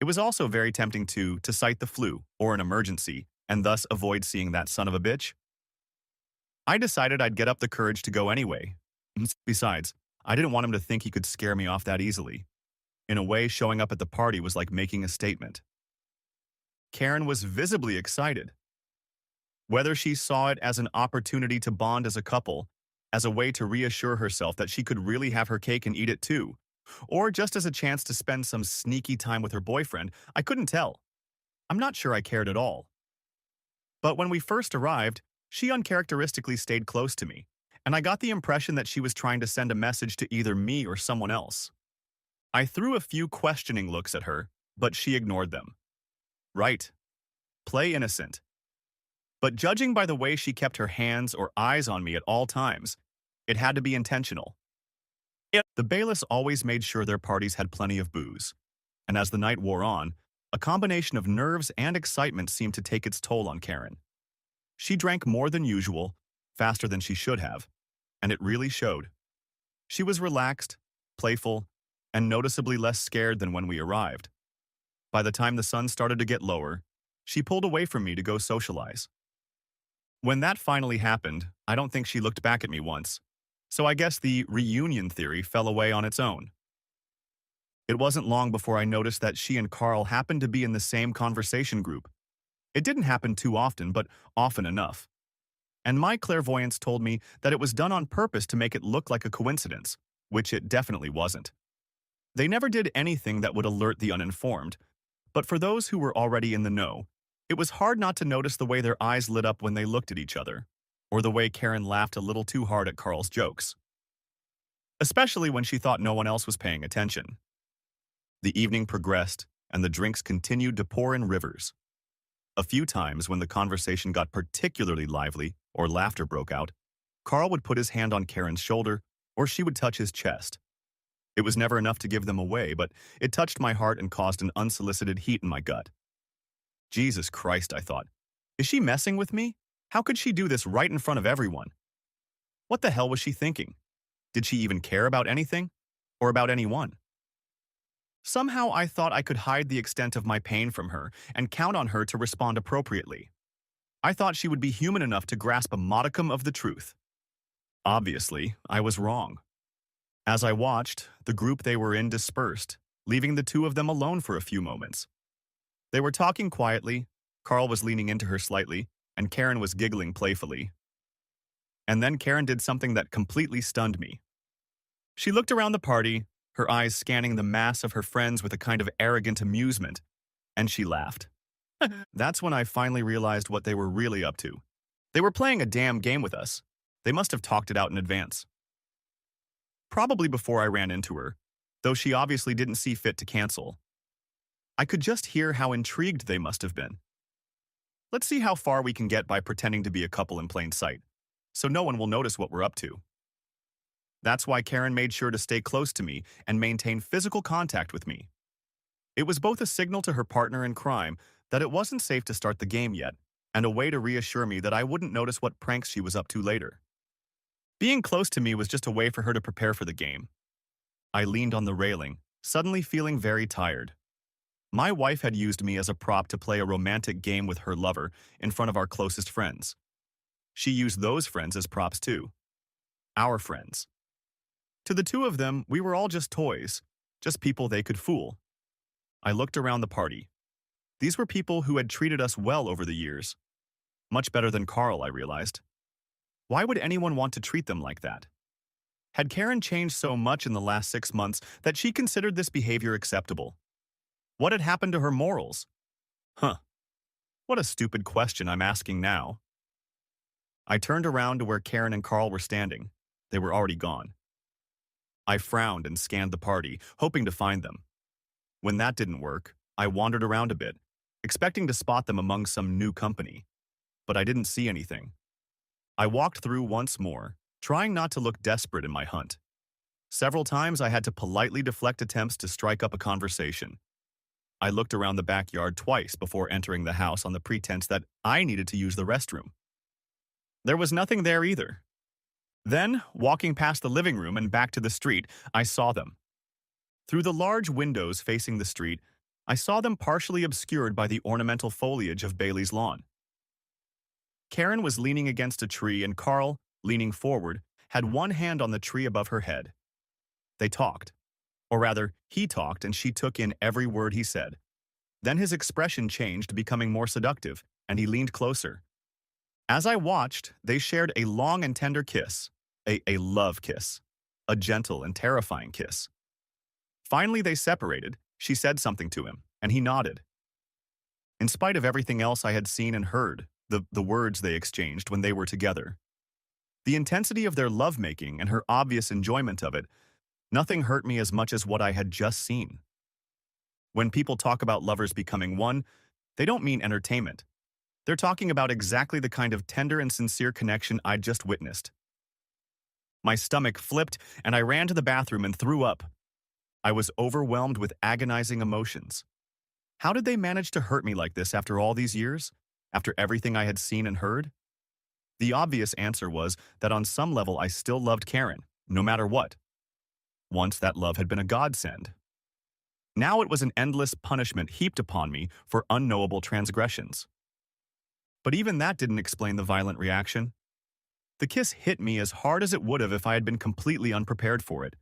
it was also very tempting to cite the flu or an emergency and thus avoid seeing that son of a bitch. I decided I'd get up the courage to go anyway. Besides, I didn't want him to think he could scare me off that easily. In a way, showing up at the party was like making a statement. Karen was visibly excited. Whether she saw it as an opportunity to bond as a couple, as a way to reassure herself that she could really have her cake and eat it too, or just as a chance to spend some sneaky time with her boyfriend, I couldn't tell. I'm not sure I cared at all. But when we first arrived, she uncharacteristically stayed close to me, and I got the impression that she was trying to send a message to either me or someone else. I threw a few questioning looks at her, but she ignored them. Right. Play innocent. But judging by the way she kept her hands or eyes on me at all times, it had to be intentional. The Bailiffs always made sure their parties had plenty of booze, and as the night wore on, A combination of nerves and excitement seemed to take its toll on Karen. She drank more than usual, faster than she should have, and it really showed. She was relaxed, playful, and noticeably less scared than when we arrived. By the time the sun started to get lower, she pulled away from me to go socialize. When that finally happened, I don't think she looked back at me once, so I guess the reunion theory fell away on its own. It wasn't long before I noticed that she and Carl happened to be in the same conversation group. It didn't happen too often, but often enough. And my clairvoyance told me that it was done on purpose to make it look like a coincidence, which it definitely wasn't. They never did anything that would alert the uninformed, but for those who were already in the know, it was hard not to notice the way their eyes lit up when they looked at each other, or the way Karen laughed a little too hard at Carl's jokes. Especially when she thought no one else was paying attention. The evening progressed, and the drinks continued to pour in rivers. A few times when the conversation got particularly lively or laughter broke out, Carl would put his hand on Karen's shoulder or she would touch his chest. It was never enough to give them away, but it touched my heart and caused an unsolicited heat in my gut. Jesus Christ, I thought. Is she messing with me? How could she do this right in front of everyone? What the hell was she thinking? Did she even care about anything? Or about anyone? Somehow I thought I could hide the extent of my pain from her and count on her to respond appropriately. I thought she would be human enough to grasp a modicum of the truth. Obviously, I was wrong. As I watched, the group they were in dispersed, leaving the two of them alone for a few moments. They were talking quietly, Carl was leaning into her slightly, and Karen was giggling playfully. And then Karen did something that completely stunned me. She looked around the party, her eyes scanning the mass of her friends with a kind of arrogant amusement, and she laughed. That's when I finally realized what they were really up to. They were playing a damn game with us. They must have talked it out in advance. Probably before I ran into her, though she obviously didn't see fit to cancel. I could just hear how intrigued they must have been. Let's see how far we can get by pretending to be a couple in plain sight, so no one will notice what we're up to. That's why Karen made sure to stay close to me and maintain physical contact with me. It was both a signal to her partner in crime that it wasn't safe to start the game yet, and a way to reassure me that I wouldn't notice what pranks she was up to later. Being close to me was just a way for her to prepare for the game. I leaned on the railing, suddenly feeling very tired. My wife had used me as a prop to play a romantic game with her lover in front of our closest friends. She used those friends as props too. Our friends. To the two of them, we were all just toys, just people they could fool. I looked around the party. These were people who had treated us well over the years. Much better than Carl, I realized. Why would anyone want to treat them like that? Had Karen changed so much in the last 6 months that she considered this behavior acceptable? What had happened to her morals? What a stupid question I'm asking now. I turned around to where Karen and Carl were standing. They were already gone. I frowned and scanned the party, hoping to find them. When that didn't work, I wandered around a bit, expecting to spot them among some new company. But I didn't see anything. I walked through once more, trying not to look desperate in my hunt. Several times I had to politely deflect attempts to strike up a conversation. I looked around the backyard twice before entering the house on the pretense that I needed to use the restroom. There was nothing there either. Then, walking past the living room and back to the street, I saw them. Through the large windows facing the street, I saw them partially obscured by the ornamental foliage of Bailey's lawn. Karen was leaning against a tree and Carl, leaning forward, had one hand on the tree above her head. They talked. Or rather, he talked and she took in every word he said. Then his expression changed, becoming more seductive, and he leaned closer. As I watched, they shared a long and tender kiss, a love kiss, a gentle and terrifying kiss. Finally, they separated. She said something to him, and he nodded. In spite of everything else I had seen and heard, the words they exchanged when they were together, the intensity of their lovemaking and her obvious enjoyment of it, nothing hurt me as much as what I had just seen. When people talk about lovers becoming one, they don't mean entertainment. They're talking about exactly the kind of tender and sincere connection I'd just witnessed. My stomach flipped, and I ran to the bathroom and threw up. I was overwhelmed with agonizing emotions. How did they manage to hurt me like this after all these years? After everything I had seen and heard? The obvious answer was that on some level I still loved Karen, no matter what. Once that love had been a godsend. Now it was an endless punishment heaped upon me for unknowable transgressions. But even that didn't explain the violent reaction. The kiss hit me as hard as it would have if I had been completely unprepared for it.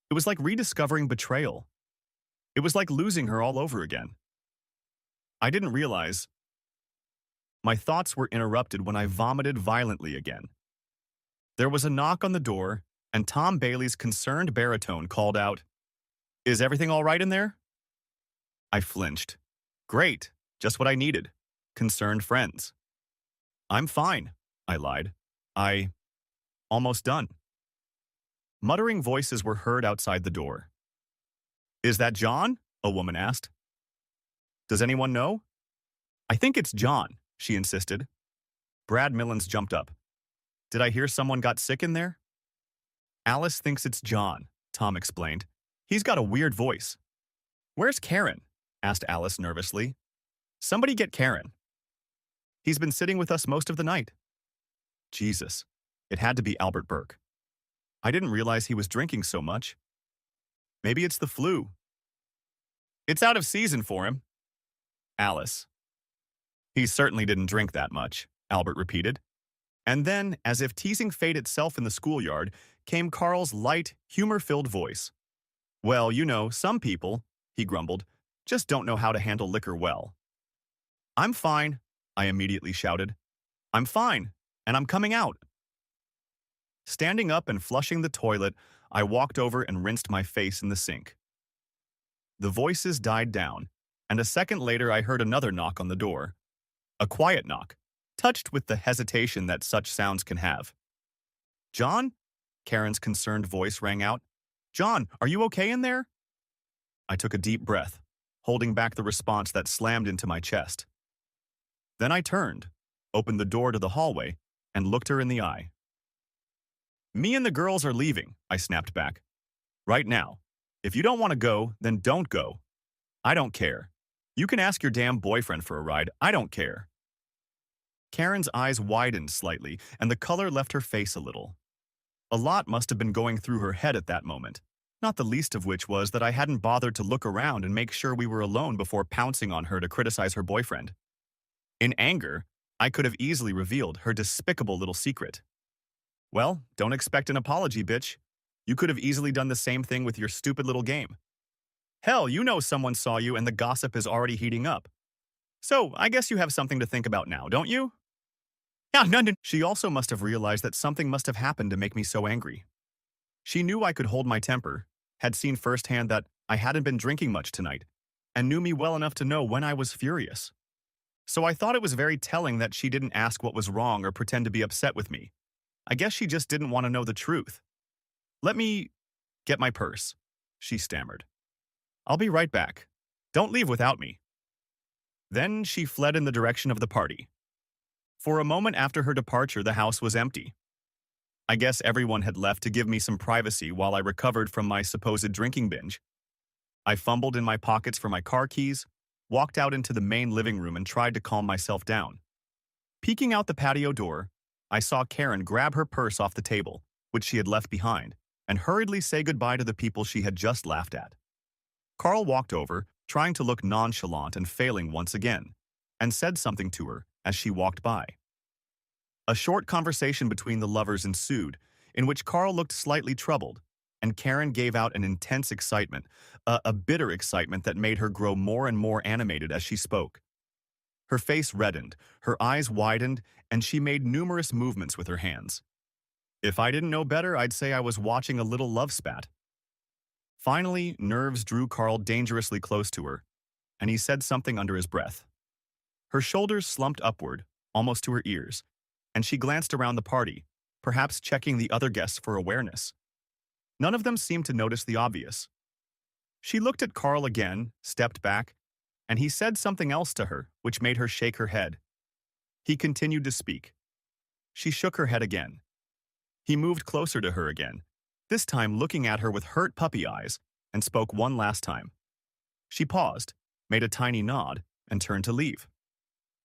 It was like rediscovering betrayal. It was like losing her all over again. I didn't realize. My thoughts were interrupted when I vomited violently again. There was a knock on the door, and Tom Bailey's concerned baritone called out, "Is everything all right in there?" I flinched. Great, just what I needed. Concerned friends. "I'm fine," I lied. Almost done." Muttering voices were heard outside the door. "Is that John?" a woman asked. "Does anyone know?" "I think it's John," she insisted. Brad Millens jumped up. "Did I hear someone got sick in there?" "Alice thinks it's John," Tom explained. "He's got a weird voice." "Where's Karen?" asked Alice nervously. "Somebody get Karen." "He's been sitting with us most of the night." Jesus, it had to be Albert Burke. I didn't realize he was drinking so much. Maybe it's the flu. "It's out of season for him." "Alice." "He certainly didn't drink that much," Albert repeated. And then, as if teasing fate itself in the schoolyard, came Carl's light, humor-filled voice. "Well, you know, some people," he grumbled, "just don't know how to handle liquor well." "I'm fine," I immediately shouted. "I'm fine, and I'm coming out." Standing up and flushing the toilet, I walked over and rinsed my face in the sink. The voices died down, and a second later I heard another knock on the door. A quiet knock, touched with the hesitation that such sounds can have. "John?" Karen's concerned voice rang out. "John, are you okay in there?" I took a deep breath, holding back the response that slammed into my chest. Then I turned, opened the door to the hallway, and looked her in the eye. "Me and the girls are leaving," I snapped back. "Right now. If you don't want to go, then don't go. I don't care. You can ask your damn boyfriend for a ride. I don't care." Karen's eyes widened slightly, and the color left her face a little. A lot must have been going through her head at that moment, not the least of which was that I hadn't bothered to look around and make sure we were alone before pouncing on her to criticize her boyfriend. In anger, I could have easily revealed her despicable little secret. "Well, don't expect an apology, bitch. You could have easily done the same thing with your stupid little game. Hell, you know someone saw you and the gossip is already heating up. So, I guess you have something to think about now, don't you?" "Yeah, none." She also must have realized that something must have happened to make me so angry. She knew I could hold my temper, had seen firsthand that I hadn't been drinking much tonight, and knew me well enough to know when I was furious. So I thought it was very telling that she didn't ask what was wrong or pretend to be upset with me. I guess she just didn't want to know the truth. "Let me get my purse," she stammered. "I'll be right back. Don't leave without me." Then she fled in the direction of the party. For a moment after her departure, the house was empty. I guess everyone had left to give me some privacy while I recovered from my supposed drinking binge. I fumbled in my pockets for my car keys, walked out into the main living room and tried to calm myself down. Peeking out the patio door, I saw Karen grab her purse off the table, which she had left behind, and hurriedly say goodbye to the people she had just laughed at. Carl walked over, trying to look nonchalant and failing once again, and said something to her as she walked by. A short conversation between the lovers ensued, in which Carl looked slightly troubled, and Karen gave out an intense excitement, a bitter excitement that made her grow more and more animated as she spoke. Her face reddened, her eyes widened, and she made numerous movements with her hands. If I didn't know better, I'd say I was watching a little love spat. Finally, nerves drew Carl dangerously close to her, and he said something under his breath. Her shoulders slumped upward, almost to her ears, and she glanced around the party, perhaps checking the other guests for awareness. None of them seemed to notice the obvious. She looked at Carl again, stepped back, and he said something else to her, which made her shake her head. He continued to speak. She shook her head again. He moved closer to her again, this time looking at her with hurt puppy eyes, and spoke one last time. She paused, made a tiny nod, and turned to leave.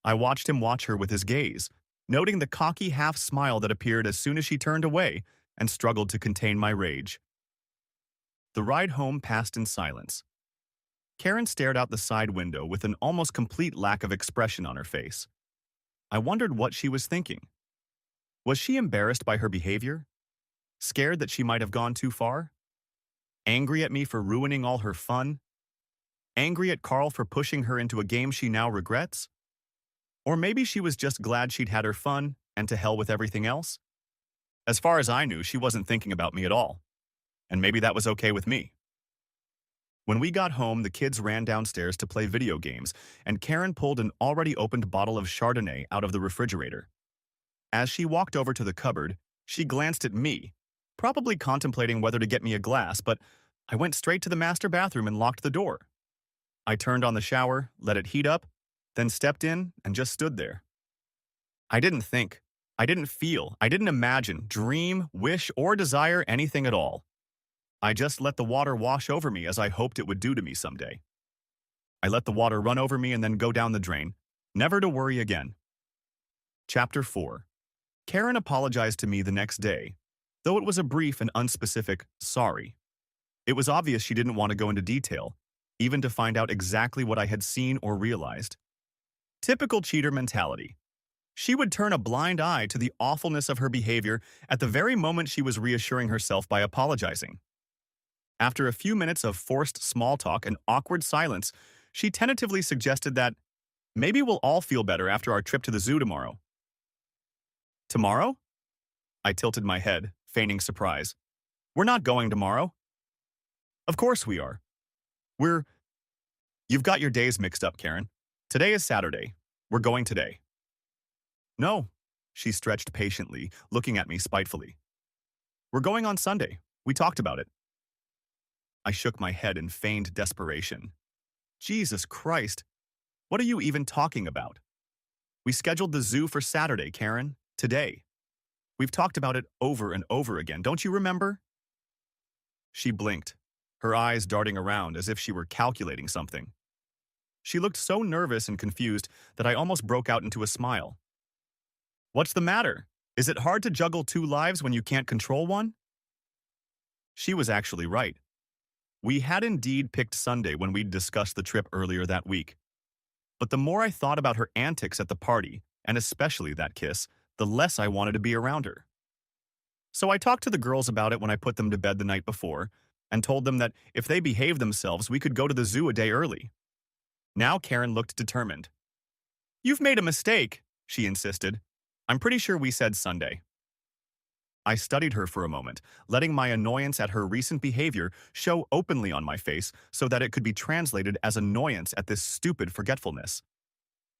I watched him watch her with his gaze, noting the cocky half-smile that appeared as soon as she turned away, and struggled to contain my rage. The ride home passed in silence. Karen stared out the side window with an almost complete lack of expression on her face. I wondered what she was thinking. Was she embarrassed by her behavior? Scared that she might have gone too far? Angry at me for ruining all her fun? Angry at Carl for pushing her into a game she now regrets? Or maybe she was just glad she'd had her fun and to hell with everything else? As far as I knew, she wasn't thinking about me at all. And maybe that was okay with me. When we got home, the kids ran downstairs to play video games, and Karen pulled an already opened bottle of Chardonnay out of the refrigerator. As she walked over to the cupboard, she glanced at me, probably contemplating whether to get me a glass, but I went straight to the master bathroom and locked the door. I turned on the shower, let it heat up, then stepped in and just stood there. I didn't think, I didn't feel, I didn't imagine, dream, wish, or desire anything at all. I just let the water wash over me as I hoped it would do to me someday. I let the water run over me and then go down the drain, never to worry again. Chapter 4. Karen apologized to me the next day, though it was a brief and unspecific sorry. It was obvious she didn't want to go into detail, even to find out exactly what I had seen or realized. Typical cheater mentality. She would turn a blind eye to the awfulness of her behavior at the very moment she was reassuring herself by apologizing. After a few minutes of forced small talk and awkward silence, she tentatively suggested that maybe we'll all feel better after our trip to the zoo tomorrow. Tomorrow? I tilted my head, feigning surprise. We're not going tomorrow. Of course we are. You've got your days mixed up, Karen. Today is Saturday. We're going today. No, she stretched patiently, looking at me spitefully. We're going on Sunday. We talked about it. I shook my head in feigned desperation. Jesus Christ, what are you even talking about? We scheduled the zoo for Saturday, Karen, today. We've talked about it over and over again, don't you remember? She blinked, her eyes darting around as if she were calculating something. She looked so nervous and confused that I almost broke out into a smile. What's the matter? Is it hard to juggle two lives when you can't control one? She was actually right. We had indeed picked Sunday when we'd discussed the trip earlier that week. But the more I thought about her antics at the party, and especially that kiss, the less I wanted to be around her. So I talked to the girls about it when I put them to bed the night before, and told them that if they behaved themselves, we could go to the zoo a day early. Now Karen looked determined. You've made a mistake, she insisted. I'm pretty sure we said Sunday. I studied her for a moment, letting my annoyance at her recent behavior show openly on my face so that it could be translated as annoyance at this stupid forgetfulness.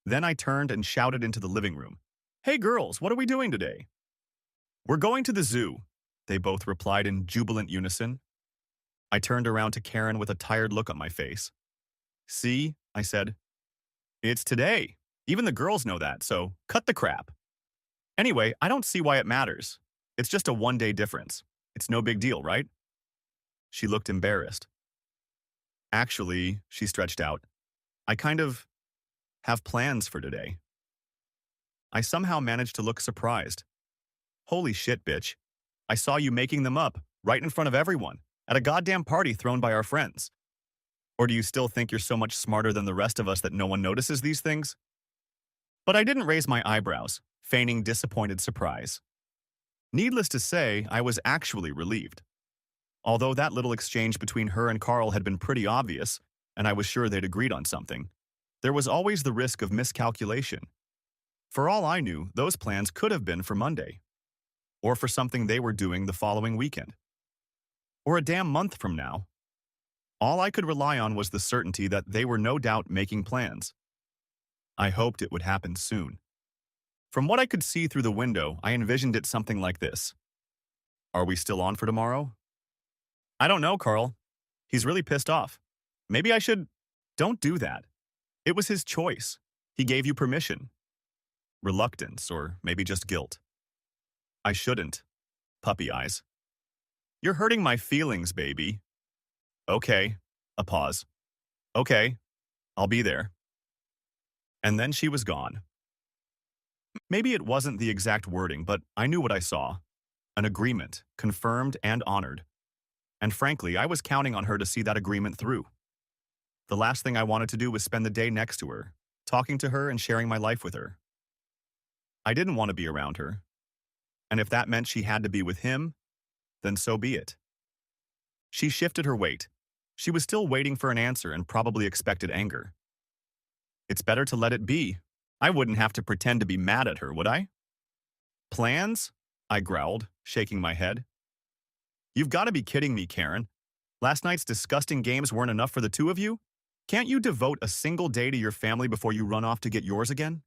Then I turned and shouted into the living room. Hey girls, what are we doing today? We're going to the zoo, they both replied in jubilant unison. I turned around to Karen with a tired look on my face. See, I said. It's today. Even the girls know that, so cut the crap. Anyway, I don't see why it matters. It's just a one-day difference. It's no big deal, right? She looked embarrassed. Actually, she stretched out, I kind of have plans for today. I somehow managed to look surprised. Holy shit, bitch. I saw you making them up, right in front of everyone, at a goddamn party thrown by our friends. Or do you still think you're so much smarter than the rest of us that no one notices these things? But I didn't raise my eyebrows, feigning disappointed surprise. Needless to say, I was actually relieved. Although that little exchange between her and Carl had been pretty obvious, and I was sure they'd agreed on something, there was always the risk of miscalculation. For all I knew, those plans could have been for Monday, or for something they were doing the following weekend, or a damn month from now. All I could rely on was the certainty that they were no doubt making plans. I hoped it would happen soon. From what I could see through the window, I envisioned it something like this. Are we still on for tomorrow? I don't know, Carl. He's really pissed off. Maybe I should... Don't do that. It was his choice. He gave you permission. Reluctance, or maybe just guilt. I shouldn't. Puppy eyes. You're hurting my feelings, baby. Okay. A pause. Okay. I'll be there. And then she was gone. Maybe it wasn't the exact wording, but I knew what I saw. An agreement, confirmed and honored. And frankly, I was counting on her to see that agreement through. The last thing I wanted to do was spend the day next to her, talking to her and sharing my life with her. I didn't want to be around her. And if that meant she had to be with him, then so be it. She shifted her weight. She was still waiting for an answer and probably expected anger. It's better to let it be. I wouldn't have to pretend to be mad at her, would I? Plans? I growled, shaking my head. You've got to be kidding me, Karen. Last night's disgusting games weren't enough for the two of you? Can't you devote a single day to your family before you run off to get yours again?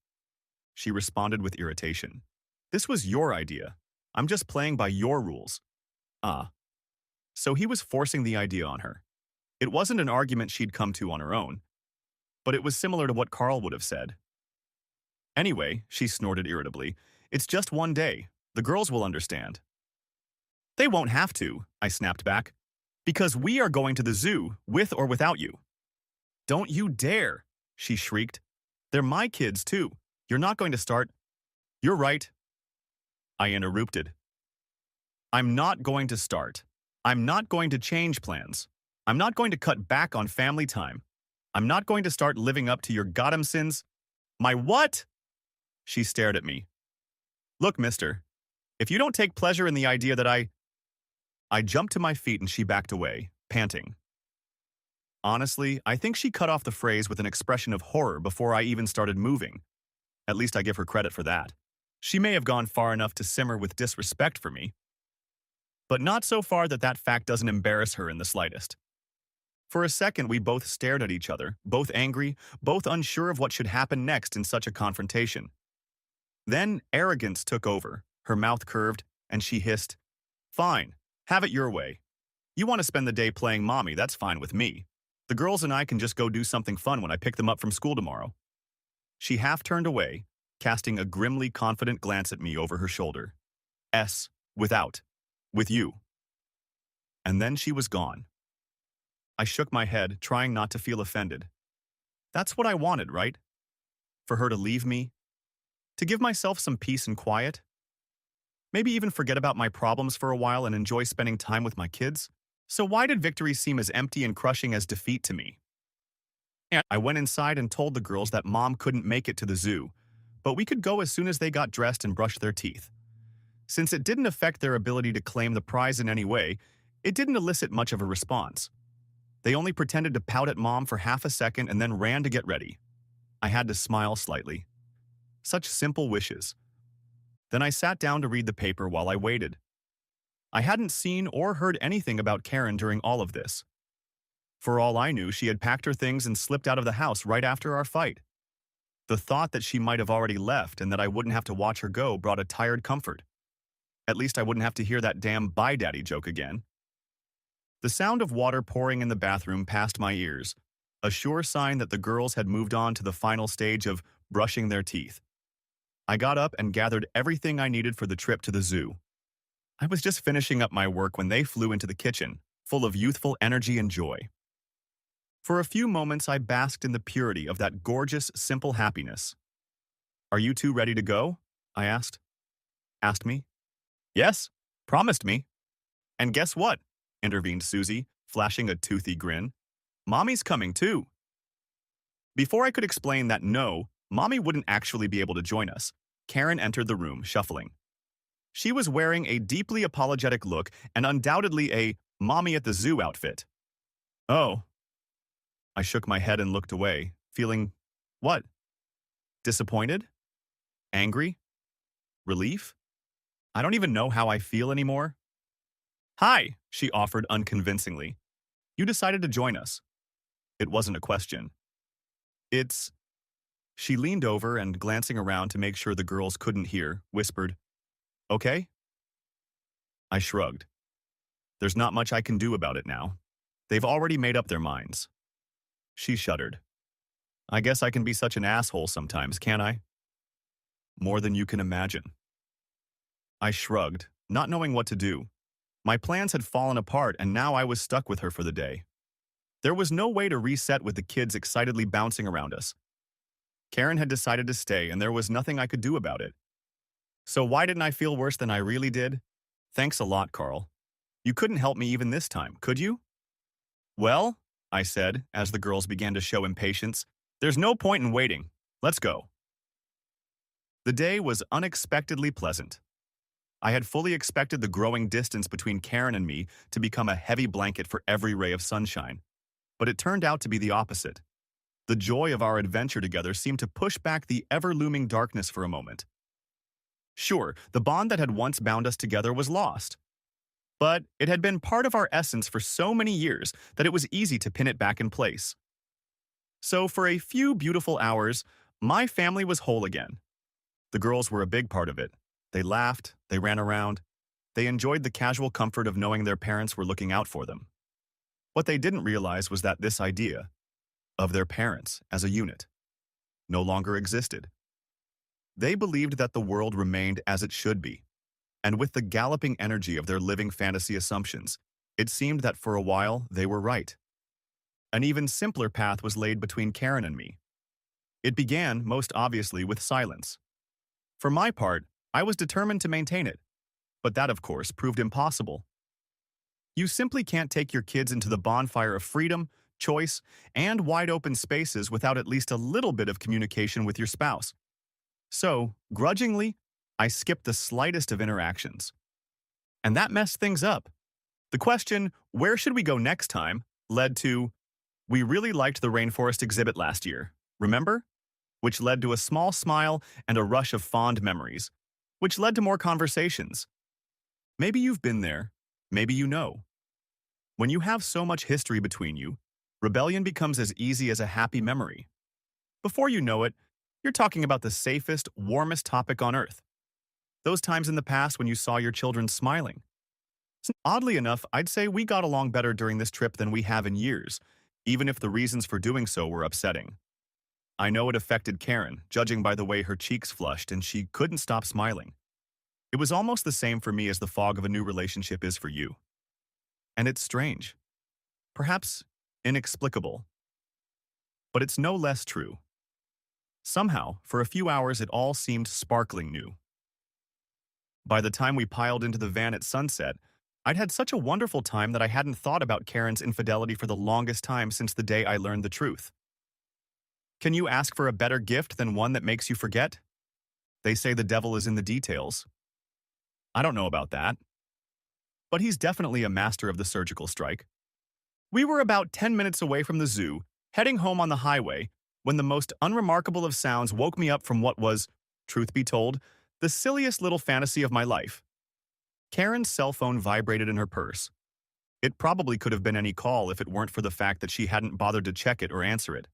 She responded with irritation. This was your idea. I'm just playing by your rules. Ah. So he was forcing the idea on her. It wasn't an argument she'd come to on her own, but it was similar to what Carl would have said. Anyway, she snorted irritably, it's just one day. The girls will understand. They won't have to, I snapped back, because we are going to the zoo, with or without you. Don't you dare, she shrieked. They're my kids, too. You're not going to start. You're right. I interrupted. I'm not going to start. I'm not going to change plans. I'm not going to cut back on family time. I'm not going to start living up to your goddamn sins. My what? She stared at me. Look, mister, if you don't take pleasure in the idea that I jumped to my feet and she backed away, panting. Honestly, I think she cut off the phrase with an expression of horror before I even started moving. At least I give her credit for that. She may have gone far enough to simmer with disrespect for me, but not so far that that fact doesn't embarrass her in the slightest. For a second, we both stared at each other, both angry, both unsure of what should happen next in such a confrontation. Then arrogance took over, her mouth curved, and she hissed, Fine, have it your way. You want to spend the day playing mommy, that's fine with me. The girls and I can just go do something fun when I pick them up from school tomorrow. She half turned away, casting a grimly confident glance at me over her shoulder. Without. With you. And then she was gone. I shook my head, trying not to feel offended. That's what I wanted, right? For her to leave me? To give myself some peace and quiet? Maybe even forget about my problems for a while and enjoy spending time with my kids? So why did victory seem as empty and crushing as defeat to me? I went inside and told the girls that Mom couldn't make it to the zoo, but we could go as soon as they got dressed and brushed their teeth. Since it didn't affect their ability to claim the prize in any way, it didn't elicit much of a response. They only pretended to pout at Mom for half a second and then ran to get ready. I had to smile slightly. Such simple wishes. Then I sat down to read the paper while I waited. I hadn't seen or heard anything about Karen during all of this. For all I knew, she had packed her things and slipped out of the house right after our fight. The thought that she might have already left and that I wouldn't have to watch her go brought a tired comfort. At least I wouldn't have to hear that damn bye daddy joke again. The sound of water pouring in the bathroom passed my ears, a sure sign that the girls had moved on to the final stage of brushing their teeth. I got up and gathered everything I needed for the trip to the zoo. I was just finishing up my work when they flew into the kitchen, full of youthful energy and joy. For a few moments, I basked in the purity of that gorgeous, simple happiness. Are you two ready to go? I asked. Asked me? Yes, promised me. And guess what? Intervened Susie, flashing a toothy grin. Mommy's coming too. Before I could explain that no, Mommy wouldn't actually be able to join us, Karen entered the room, shuffling. She was wearing a deeply apologetic look and undoubtedly a mommy at the zoo outfit. Oh. I shook my head and looked away, feeling, what? Disappointed? Angry? Relief? I don't even know how I feel anymore. Hi, she offered unconvincingly. You decided to join us. It wasn't a question. It's... She leaned over and, glancing around to make sure the girls couldn't hear, whispered, Okay? I shrugged. There's not much I can do about it now. They've already made up their minds. She shuddered. I guess I can be such an asshole sometimes, can't I? More than you can imagine. I shrugged, not knowing what to do. My plans had fallen apart and now I was stuck with her for the day. There was no way to reset with the kids excitedly bouncing around us. Karen had decided to stay, and there was nothing I could do about it. So why didn't I feel worse than I really did? Thanks a lot, Carl. You couldn't help me even this time, could you? Well, I said, as the girls began to show impatience, there's no point in waiting. Let's go. The day was unexpectedly pleasant. I had fully expected the growing distance between Karen and me to become a heavy blanket for every ray of sunshine, but it turned out to be the opposite. The joy of our adventure together seemed to push back the ever-looming darkness for a moment. Sure, the bond that had once bound us together was lost, but it had been part of our essence for so many years that it was easy to pin it back in place. So for a few beautiful hours, my family was whole again. The girls were a big part of it. They laughed, they ran around, they enjoyed the casual comfort of knowing their parents were looking out for them. What they didn't realize was that this idea of their parents as a unit no longer existed. They believed that the world remained as it should be, and with the galloping energy of their living fantasy assumptions, it seemed that for a while they were right. An even simpler path was laid between Karen and me. It began, most obviously, with silence. For my part, I was determined to maintain it, but that, of course, proved impossible. You simply can't take your kids into the bonfire of freedom, choice, and wide-open spaces without at least a little bit of communication with your spouse. So, grudgingly, I skipped the slightest of interactions. And that messed things up. The question, where should we go next time, led to, we really liked the rainforest exhibit last year, remember? Which led to a small smile and a rush of fond memories, which led to more conversations. Maybe you've been there, maybe you know. When you have so much history between you, rebellion becomes as easy as a happy memory. Before you know it, you're talking about the safest, warmest topic on earth. Those times in the past when you saw your children smiling. Oddly enough, I'd say we got along better during this trip than we have in years, even if the reasons for doing so were upsetting. I know it affected Karen, judging by the way her cheeks flushed and she couldn't stop smiling. It was almost the same for me as the fog of a new relationship is for you. And it's strange. Perhaps inexplicable. But it's no less true. Somehow, for a few hours it all seemed sparkling new. By the time we piled into the van at sunset, I'd had such a wonderful time that I hadn't thought about Karen's infidelity for the longest time since the day I learned the truth. Can you ask for a better gift than one that makes you forget? They say the devil is in the details. I don't know about that. But he's definitely a master of the surgical strike. We were about 10 minutes away from the zoo, heading home on the highway, when the most unremarkable of sounds woke me up from what was, truth be told, the silliest little fantasy of my life. Karen's cell phone vibrated in her purse. It probably could have been any call if it weren't for the fact that she hadn't bothered to check it or answer it.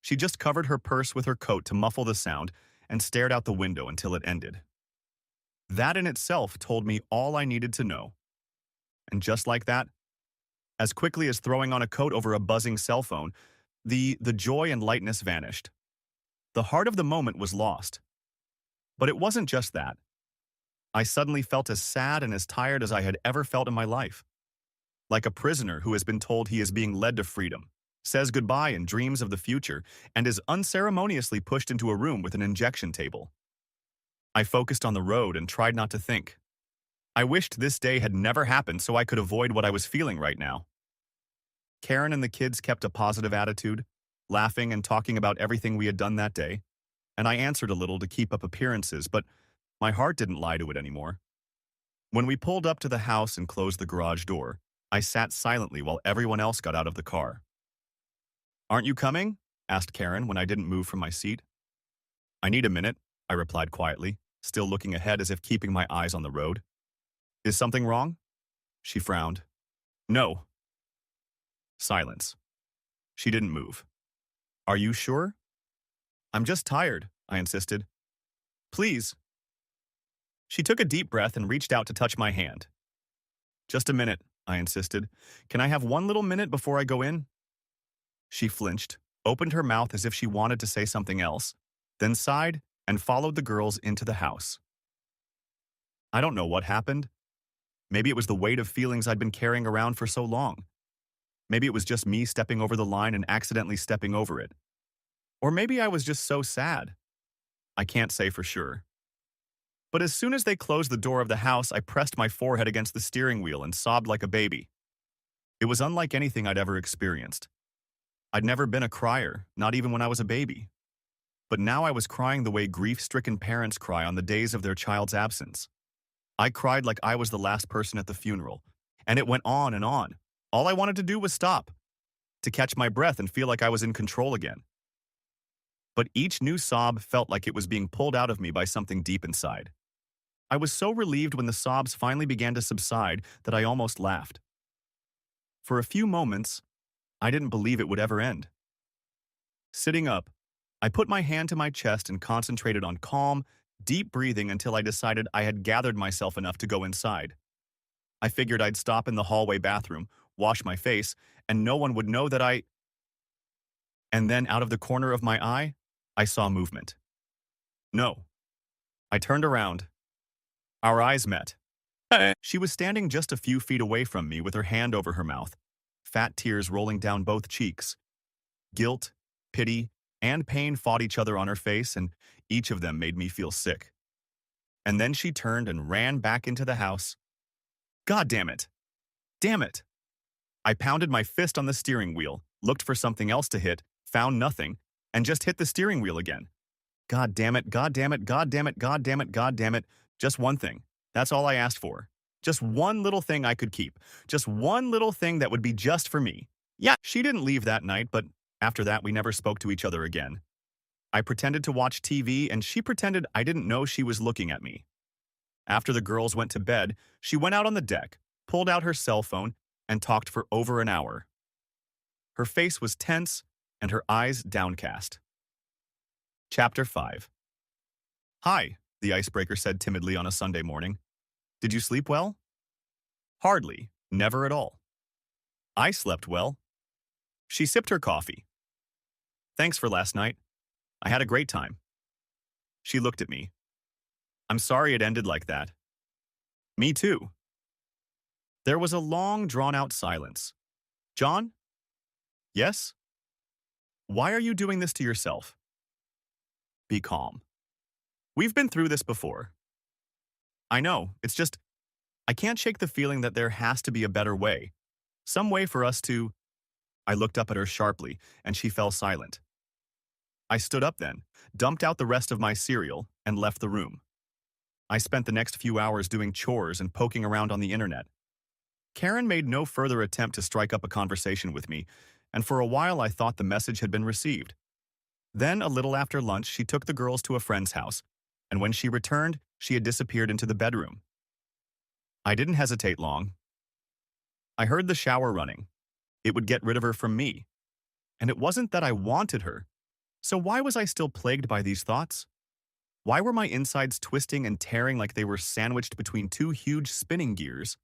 She just covered her purse with her coat to muffle the sound and stared out the window until it ended. That in itself told me all I needed to know. And just like that, as quickly as throwing on a coat over a buzzing cell phone, the joy and lightness vanished. The heart of the moment was lost. But it wasn't just that. I suddenly felt as sad and as tired as I had ever felt in my life. Like a prisoner who has been told he is being led to freedom, says goodbye and dreams of the future, and is unceremoniously pushed into a room with an injection table. I focused on the road and tried not to think. I wished this day had never happened so I could avoid what I was feeling right now. Karen and the kids kept a positive attitude, laughing and talking about everything we had done that day, and I answered a little to keep up appearances, but my heart didn't lie to it anymore. When we pulled up to the house and closed the garage door, I sat silently while everyone else got out of the car. "Aren't you coming?" asked Karen when I didn't move from my seat. "I need a minute," I replied quietly, still looking ahead as if keeping my eyes on the road. "Is something wrong?" She frowned. "No." Silence. She didn't move. "Are you sure?" "I'm just tired," I insisted. "Please." She took a deep breath and reached out to touch my hand. "Just a minute," I insisted. "Can I have one little minute before I go in?" She flinched, opened her mouth as if she wanted to say something else, then sighed and followed the girls into the house. I don't know what happened. Maybe it was the weight of feelings I'd been carrying around for so long. Maybe it was just me stepping over the line and accidentally stepping over it. Or maybe I was just so sad. I can't say for sure. But as soon as they closed the door of the house, I pressed my forehead against the steering wheel and sobbed like a baby. It was unlike anything I'd ever experienced. I'd never been a crier, not even when I was a baby. But now I was crying the way grief-stricken parents cry on the days of their child's absence. I cried like I was the last person at the funeral, and it went on and on. All I wanted to do was stop, to catch my breath and feel like I was in control again. But each new sob felt like it was being pulled out of me by something deep inside. I was so relieved when the sobs finally began to subside that I almost laughed. For a few moments, I didn't believe it would ever end. Sitting up, I put my hand to my chest and concentrated on calm, deep breathing until I decided I had gathered myself enough to go inside. I figured I'd stop in the hallway bathroom, wash my face, and no one would know that I... And then out of the corner of my eye, I saw movement. No. I turned around. Our eyes met. She was standing just a few feet away from me with her hand over her mouth, fat tears rolling down both cheeks. Guilt, pity, and pain fought each other on her face, and each of them made me feel sick. And then she turned and ran back into the house. God damn it! Damn it! I pounded my fist on the steering wheel, looked for something else to hit, found nothing, and just hit the steering wheel again. God damn it, God damn it, God damn it, God damn it, God damn it. Just one thing. That's all I asked for. Just one little thing I could keep. Just one little thing that would be just for me. Yeah, she didn't leave that night, but after that we never spoke to each other again. I pretended to watch TV and she pretended I didn't know she was looking at me. After the girls went to bed, she went out on the deck, pulled out her cell phone, and talked for over an hour. Her face was tense and her eyes downcast. Chapter 5. Hi, the icebreaker said timidly on a Sunday morning. Did you sleep well? Hardly, never at all. I slept well. She sipped her coffee. Thanks for last night. I had a great time. She looked at me. I'm sorry it ended like that. Me too. There was a long, drawn-out silence. John? Yes? Why are you doing this to yourself? Be calm. We've been through this before. I know, it's just, I can't shake the feeling that there has to be a better way. Some way for us to... I looked up at her sharply, and she fell silent. I stood up then, dumped out the rest of my cereal, and left the room. I spent the next few hours doing chores and poking around on the internet. Karen made no further attempt to strike up a conversation with me, and for a while I thought the message had been received. Then, a little after lunch, she took the girls to a friend's house, and when she returned, she had disappeared into the bedroom. I didn't hesitate long. I heard the shower running. It would get rid of her from me. And it wasn't that I wanted her. So why was I still plagued by these thoughts? Why were my insides twisting and tearing like they were sandwiched between two huge spinning gears?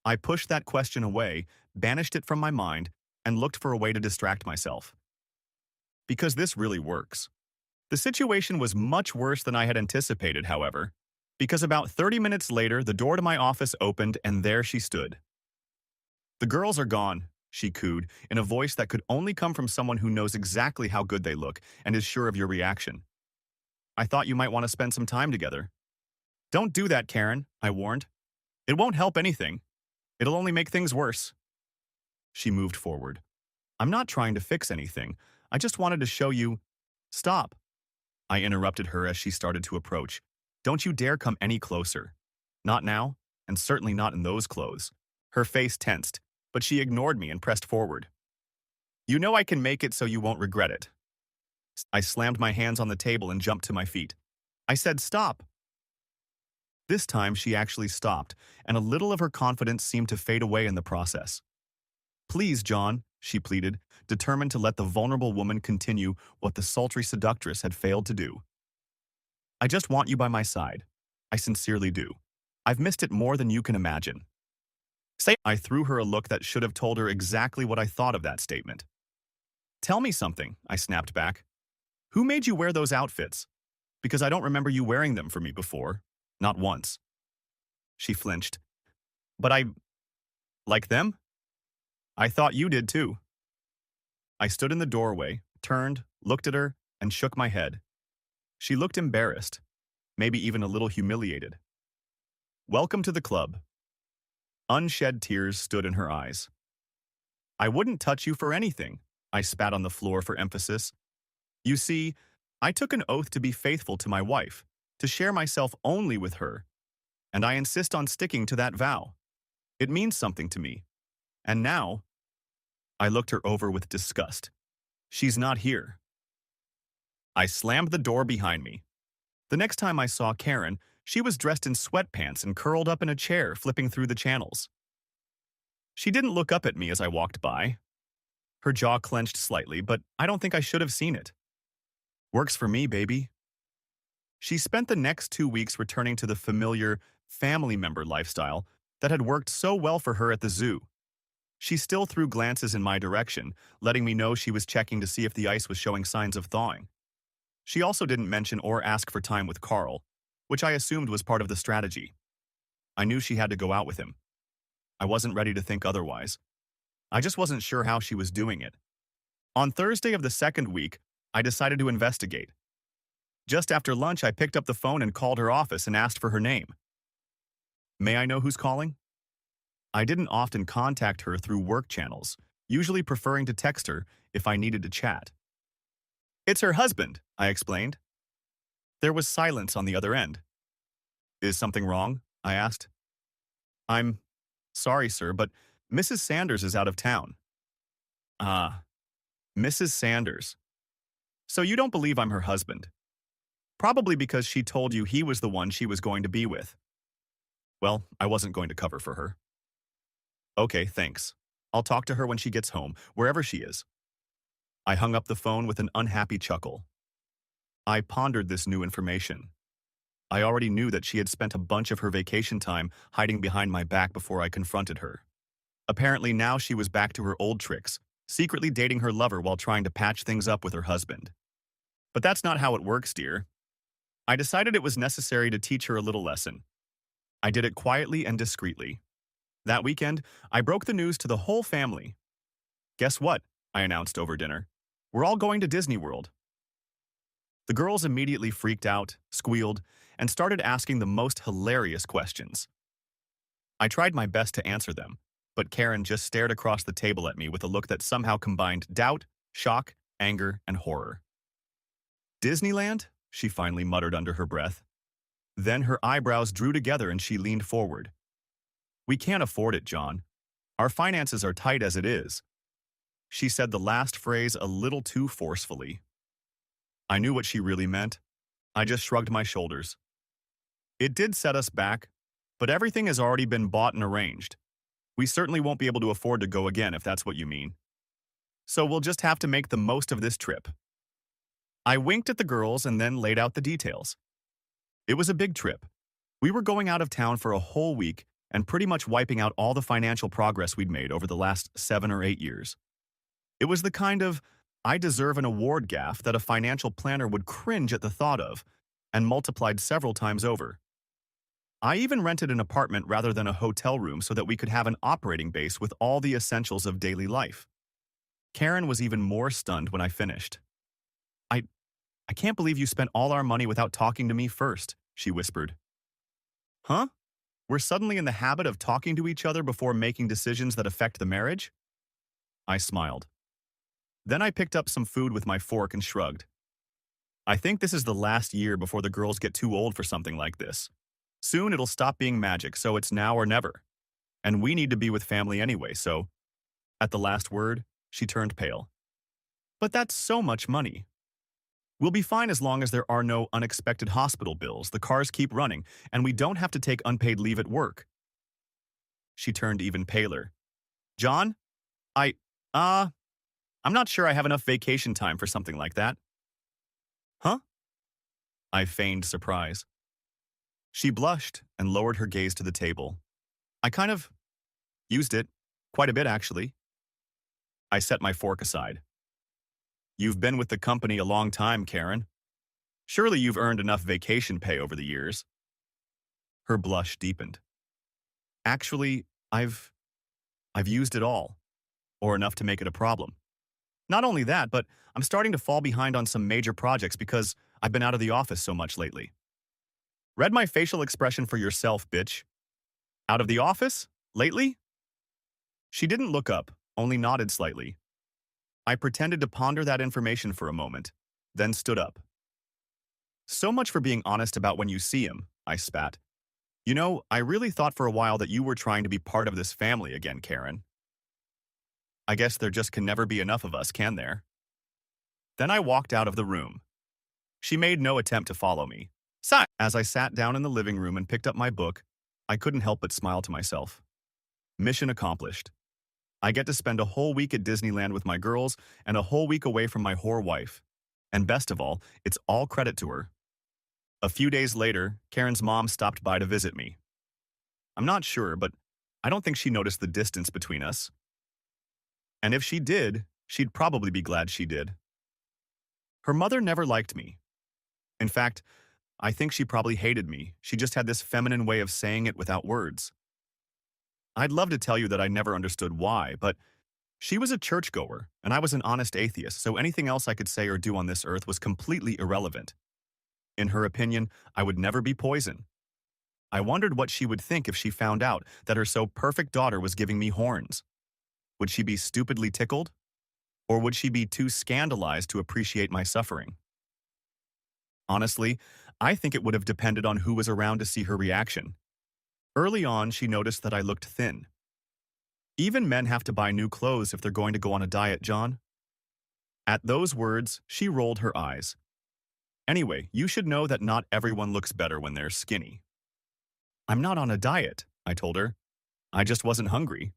I pushed that question away, banished it from my mind, and looked for a way to distract myself. Because this really works. The situation was much worse than I had anticipated, however, because about 30 minutes later, the door to my office opened and there she stood. The girls are gone, she cooed, in a voice that could only come from someone who knows exactly how good they look and is sure of your reaction. I thought you might want to spend some time together. Don't do that, Karen, I warned. It won't help anything. It'll only make things worse. She moved forward. I'm not trying to fix anything. I just wanted to show you... Stop. I interrupted her as she started to approach. Don't you dare come any closer. Not now, and certainly not in those clothes. Her face tensed, but she ignored me and pressed forward. You know I can make it so you won't regret it. I slammed my hands on the table and jumped to my feet. I said stop. This time she actually stopped, and a little of her confidence seemed to fade away in the process. Please, John, she pleaded, determined to let the vulnerable woman continue what the sultry seductress had failed to do. I just want you by my side. I sincerely do. I've missed it more than you can imagine. I threw her a look that should have told her exactly what I thought of that statement. Tell me something, I snapped back. Who made you wear those outfits? Because I don't remember you wearing them for me before. Not once. She flinched. But I... like them? I thought you did too. I stood in the doorway, turned, looked at her, and shook my head. She looked embarrassed, maybe even a little humiliated. Welcome to the club. Unshed tears stood in her eyes. I wouldn't touch you for anything, I spat on the floor for emphasis. You see, I took an oath to be faithful to my wife, to share myself only with her, and I insist on sticking to that vow. It means something to me. And now, I looked her over with disgust. She's not here. I slammed the door behind me. The next time I saw Karen, she was dressed in sweatpants and curled up in a chair, flipping through the channels. She didn't look up at me as I walked by. Her jaw clenched slightly, but I don't think I should have seen it. Works for me, baby. She spent the next 2 weeks returning to the familiar family member lifestyle that had worked so well for her at the zoo. She still threw glances in my direction, letting me know she was checking to see if the ice was showing signs of thawing. She also didn't mention or ask for time with Carl, which I assumed was part of the strategy. I knew she had to go out with him. I wasn't ready to think otherwise. I just wasn't sure how she was doing it. On Thursday of the second week, I decided to investigate. Just after lunch, I picked up the phone and called her office and asked for her name. May I know who's calling? I didn't often contact her through work channels, usually preferring to text her if I needed to chat. It's her husband, I explained. There was silence on the other end. Is something wrong? I asked. I'm sorry, sir, but Mrs. Sanders is out of town. Ah, Mrs. Sanders. So you don't believe I'm her husband? Probably because she told you he was the one she was going to be with. Well, I wasn't going to cover for her. Okay, thanks. I'll talk to her when she gets home, wherever she is. I hung up the phone with an unhappy chuckle. I pondered this new information. I already knew that she had spent a bunch of her vacation time hiding behind my back before I confronted her. Apparently now she was back to her old tricks, secretly dating her lover while trying to patch things up with her husband. But that's not how it works, dear. I decided it was necessary to teach her a little lesson. I did it quietly and discreetly. That weekend, I broke the news to the whole family. Guess what? I announced over dinner. We're all going to Disney World. The girls immediately freaked out, squealed, and started asking the most hilarious questions. I tried my best to answer them, but Karen just stared across the table at me with a look that somehow combined doubt, shock, anger, and horror. Disneyland? She finally muttered under her breath. Then her eyebrows drew together and she leaned forward. We can't afford it, John. Our finances are tight as it is. She said the last phrase a little too forcefully. I knew what she really meant. I just shrugged my shoulders. It did set us back, but everything has already been bought and arranged. We certainly won't be able to afford to go again if that's what you mean. So we'll just have to make the most of this trip. I winked at the girls and then laid out the details. It was a big trip. We were going out of town for a whole week and pretty much wiping out all the financial progress we'd made over the last 7 or 8 years. It was the kind of I deserve an award gaffe that a financial planner would cringe at the thought of, and multiplied several times over. I even rented an apartment rather than a hotel room so that we could have an operating base with all the essentials of daily life. Karen was even more stunned when I finished. I can't believe you spent all our money without talking to me first, she whispered. Huh? We're suddenly in the habit of talking to each other before making decisions that affect the marriage? I smiled. Then I picked up some food with my fork and shrugged. I think this is the last year before the girls get too old for something like this. Soon it'll stop being magic, so it's now or never. And we need to be with family anyway, so... At the last word, she turned pale. But that's so much money. We'll be fine as long as there are no unexpected hospital bills, the cars keep running, and we don't have to take unpaid leave at work. She turned even paler. John? I'm not sure I have enough vacation time for something like that. Huh? I feigned surprise. She blushed and lowered her gaze to the table. I kind of used it, quite a bit actually. I set my fork aside. You've been with the company a long time, Karen. Surely you've earned enough vacation pay over the years. Her blush deepened. Actually, I've used it all. or enough to make it a problem. Not only that, but I'm starting to fall behind on some major projects because I've been out of the office so much lately. Read my facial expression for yourself, bitch. Out of the office? Lately? She didn't look up, only nodded slightly. I pretended to ponder that information for a moment, then stood up. So much for being honest about when you see him, I spat. You know, I really thought for a while that you were trying to be part of this family again, Karen. I guess there just can never be enough of us, can there? Then I walked out of the room. She made no attempt to follow me. As I sat down in the living room and picked up my book, I couldn't help but smile to myself. Mission accomplished. I get to spend a whole week at Disneyland with my girls and a whole week away from my whore wife. And best of all, it's all credit to her. A few days later, Karen's mom stopped by to visit me. I'm not sure, but I don't think she noticed the distance between us. And if she did, she'd probably be glad she did. Her mother never liked me. In fact, I think she probably hated me. She just had this feminine way of saying it without words. I'd love to tell you that I never understood why, but she was a churchgoer, and I was an honest atheist, so anything else I could say or do on this earth was completely irrelevant. In her opinion, I would never be poison. I wondered what she would think if she found out that her so perfect daughter was giving me horns. Would she be stupidly tickled? Or would she be too scandalized to appreciate my suffering? Honestly, I think it would have depended on who was around to see her reaction. Early on, she noticed that I looked thin. Even men have to buy new clothes if they're going to go on a diet, John. At those words, she rolled her eyes. Anyway, you should know that not everyone looks better when they're skinny. I'm not on a diet, I told her. I just wasn't hungry.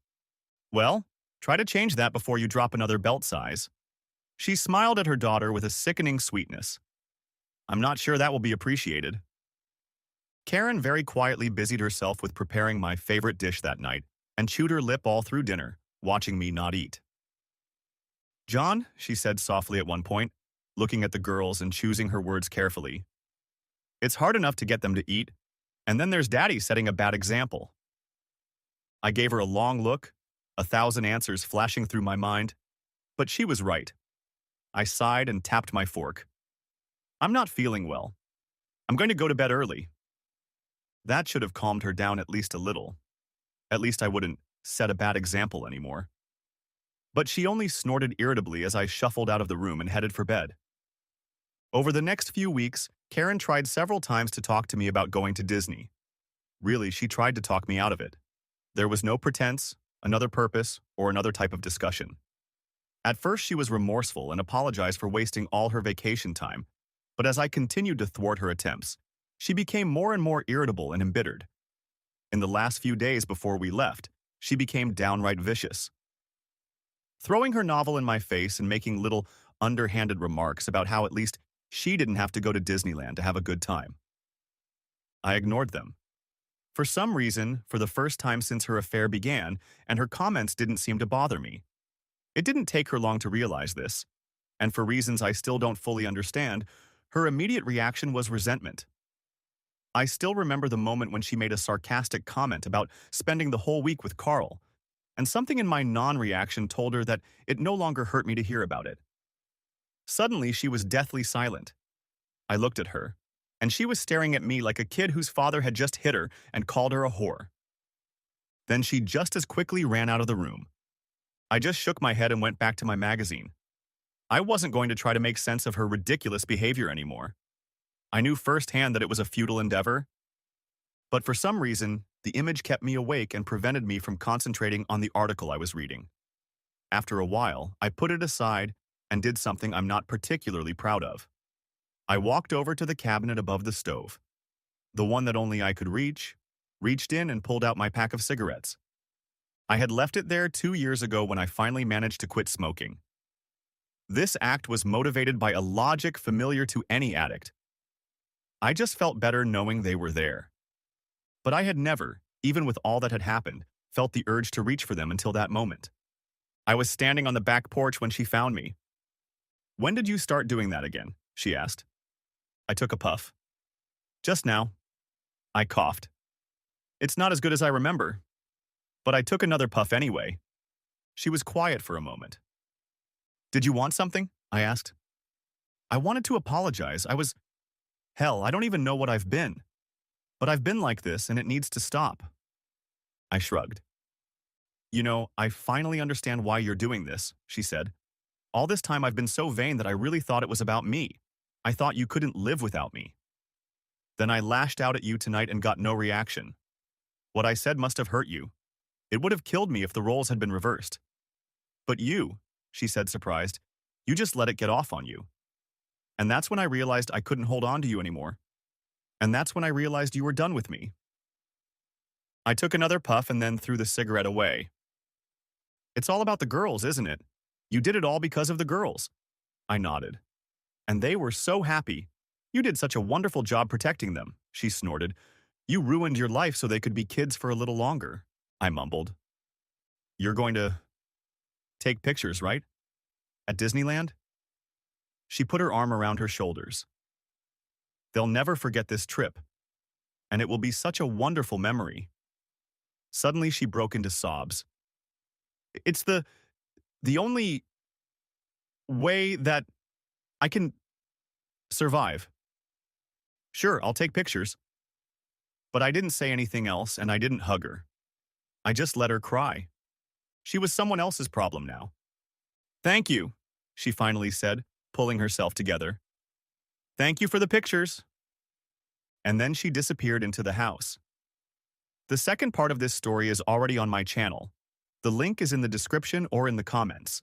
Well, try to change that before you drop another belt size. She smiled at her daughter with a sickening sweetness. I'm not sure that will be appreciated. Karen very quietly busied herself with preparing my favorite dish that night and chewed her lip all through dinner, watching me not eat. John, she said softly at one point, looking at the girls and choosing her words carefully. It's hard enough to get them to eat, and then there's Daddy setting a bad example. I gave her a long look, 1,000 answers flashing through my mind, but she was right. I sighed and tapped my fork. I'm not feeling well. I'm going to go to bed early. That should have calmed her down at least a little. At least I wouldn't set a bad example anymore. But she only snorted irritably as I shuffled out of the room and headed for bed. Over the next few weeks, Karen tried several times to talk to me about going to Disney. Really, she tried to talk me out of it. There was no pretense, another purpose, or another type of discussion. At first, she was remorseful and apologized for wasting all her vacation time, but as I continued to thwart her attempts, she became more and more irritable and embittered. In the last few days before we left, she became downright vicious. Throwing her novel in my face and making little underhanded remarks about how at least she didn't have to go to Disneyland to have a good time. I ignored them. For some reason, for the first time since her affair began, and her comments didn't seem to bother me. It didn't take her long to realize this, and for reasons I still don't fully understand, her immediate reaction was resentment. I still remember the moment when she made a sarcastic comment about spending the whole week with Carl, and something in my non-reaction told her that it no longer hurt me to hear about it. Suddenly, she was deathly silent. I looked at her, and she was staring at me like a kid whose father had just hit her and called her a whore. Then she just as quickly ran out of the room. I just shook my head and went back to my magazine. I wasn't going to try to make sense of her ridiculous behavior anymore. I knew firsthand that it was a futile endeavor, but for some reason, the image kept me awake and prevented me from concentrating on the article I was reading. After a while, I put it aside and did something I'm not particularly proud of. I walked over to the cabinet above the stove, the one that only I could reach, reached in and pulled out my pack of cigarettes. I had left it there 2 years ago when I finally managed to quit smoking. This act was motivated by a logic familiar to any addict. I just felt better knowing they were there. But I had never, even with all that had happened, felt the urge to reach for them until that moment. I was standing on the back porch when she found me. "When did you start doing that again?" she asked. I took a puff. "Just now." I coughed. "It's not as good as I remember." But I took another puff anyway. She was quiet for a moment. Did you want something? I asked. I wanted to apologize. Hell, I don't even know what I've been. But I've been like this and it needs to stop. I shrugged. You know, I finally understand why you're doing this, she said. All this time I've been so vain that I really thought it was about me. I thought you couldn't live without me. Then I lashed out at you tonight and got no reaction. What I said must have hurt you. It would have killed me if the roles had been reversed. But you, she said surprised, you just let it get off on you. And that's when I realized I couldn't hold on to you anymore. And that's when I realized you were done with me. I took another puff and then threw the cigarette away. It's all about the girls, isn't it? You did it all because of the girls. I nodded. And they were so happy. You did such a wonderful job protecting them, she snorted. You ruined your life so they could be kids for a little longer, I mumbled. You're going to take pictures, right? At Disneyland? She put her arm around her shoulders. They'll never forget this trip, and it will be such a wonderful memory. Suddenly she broke into sobs. It's the only way that I can survive. Sure, I'll take pictures. But I didn't say anything else, and I didn't hug her. I just let her cry. She was someone else's problem now. Thank you, she finally said, pulling herself together. Thank you for the pictures. And then she disappeared into the house. The second part of this story is already on my channel. The link is in the description or in the comments.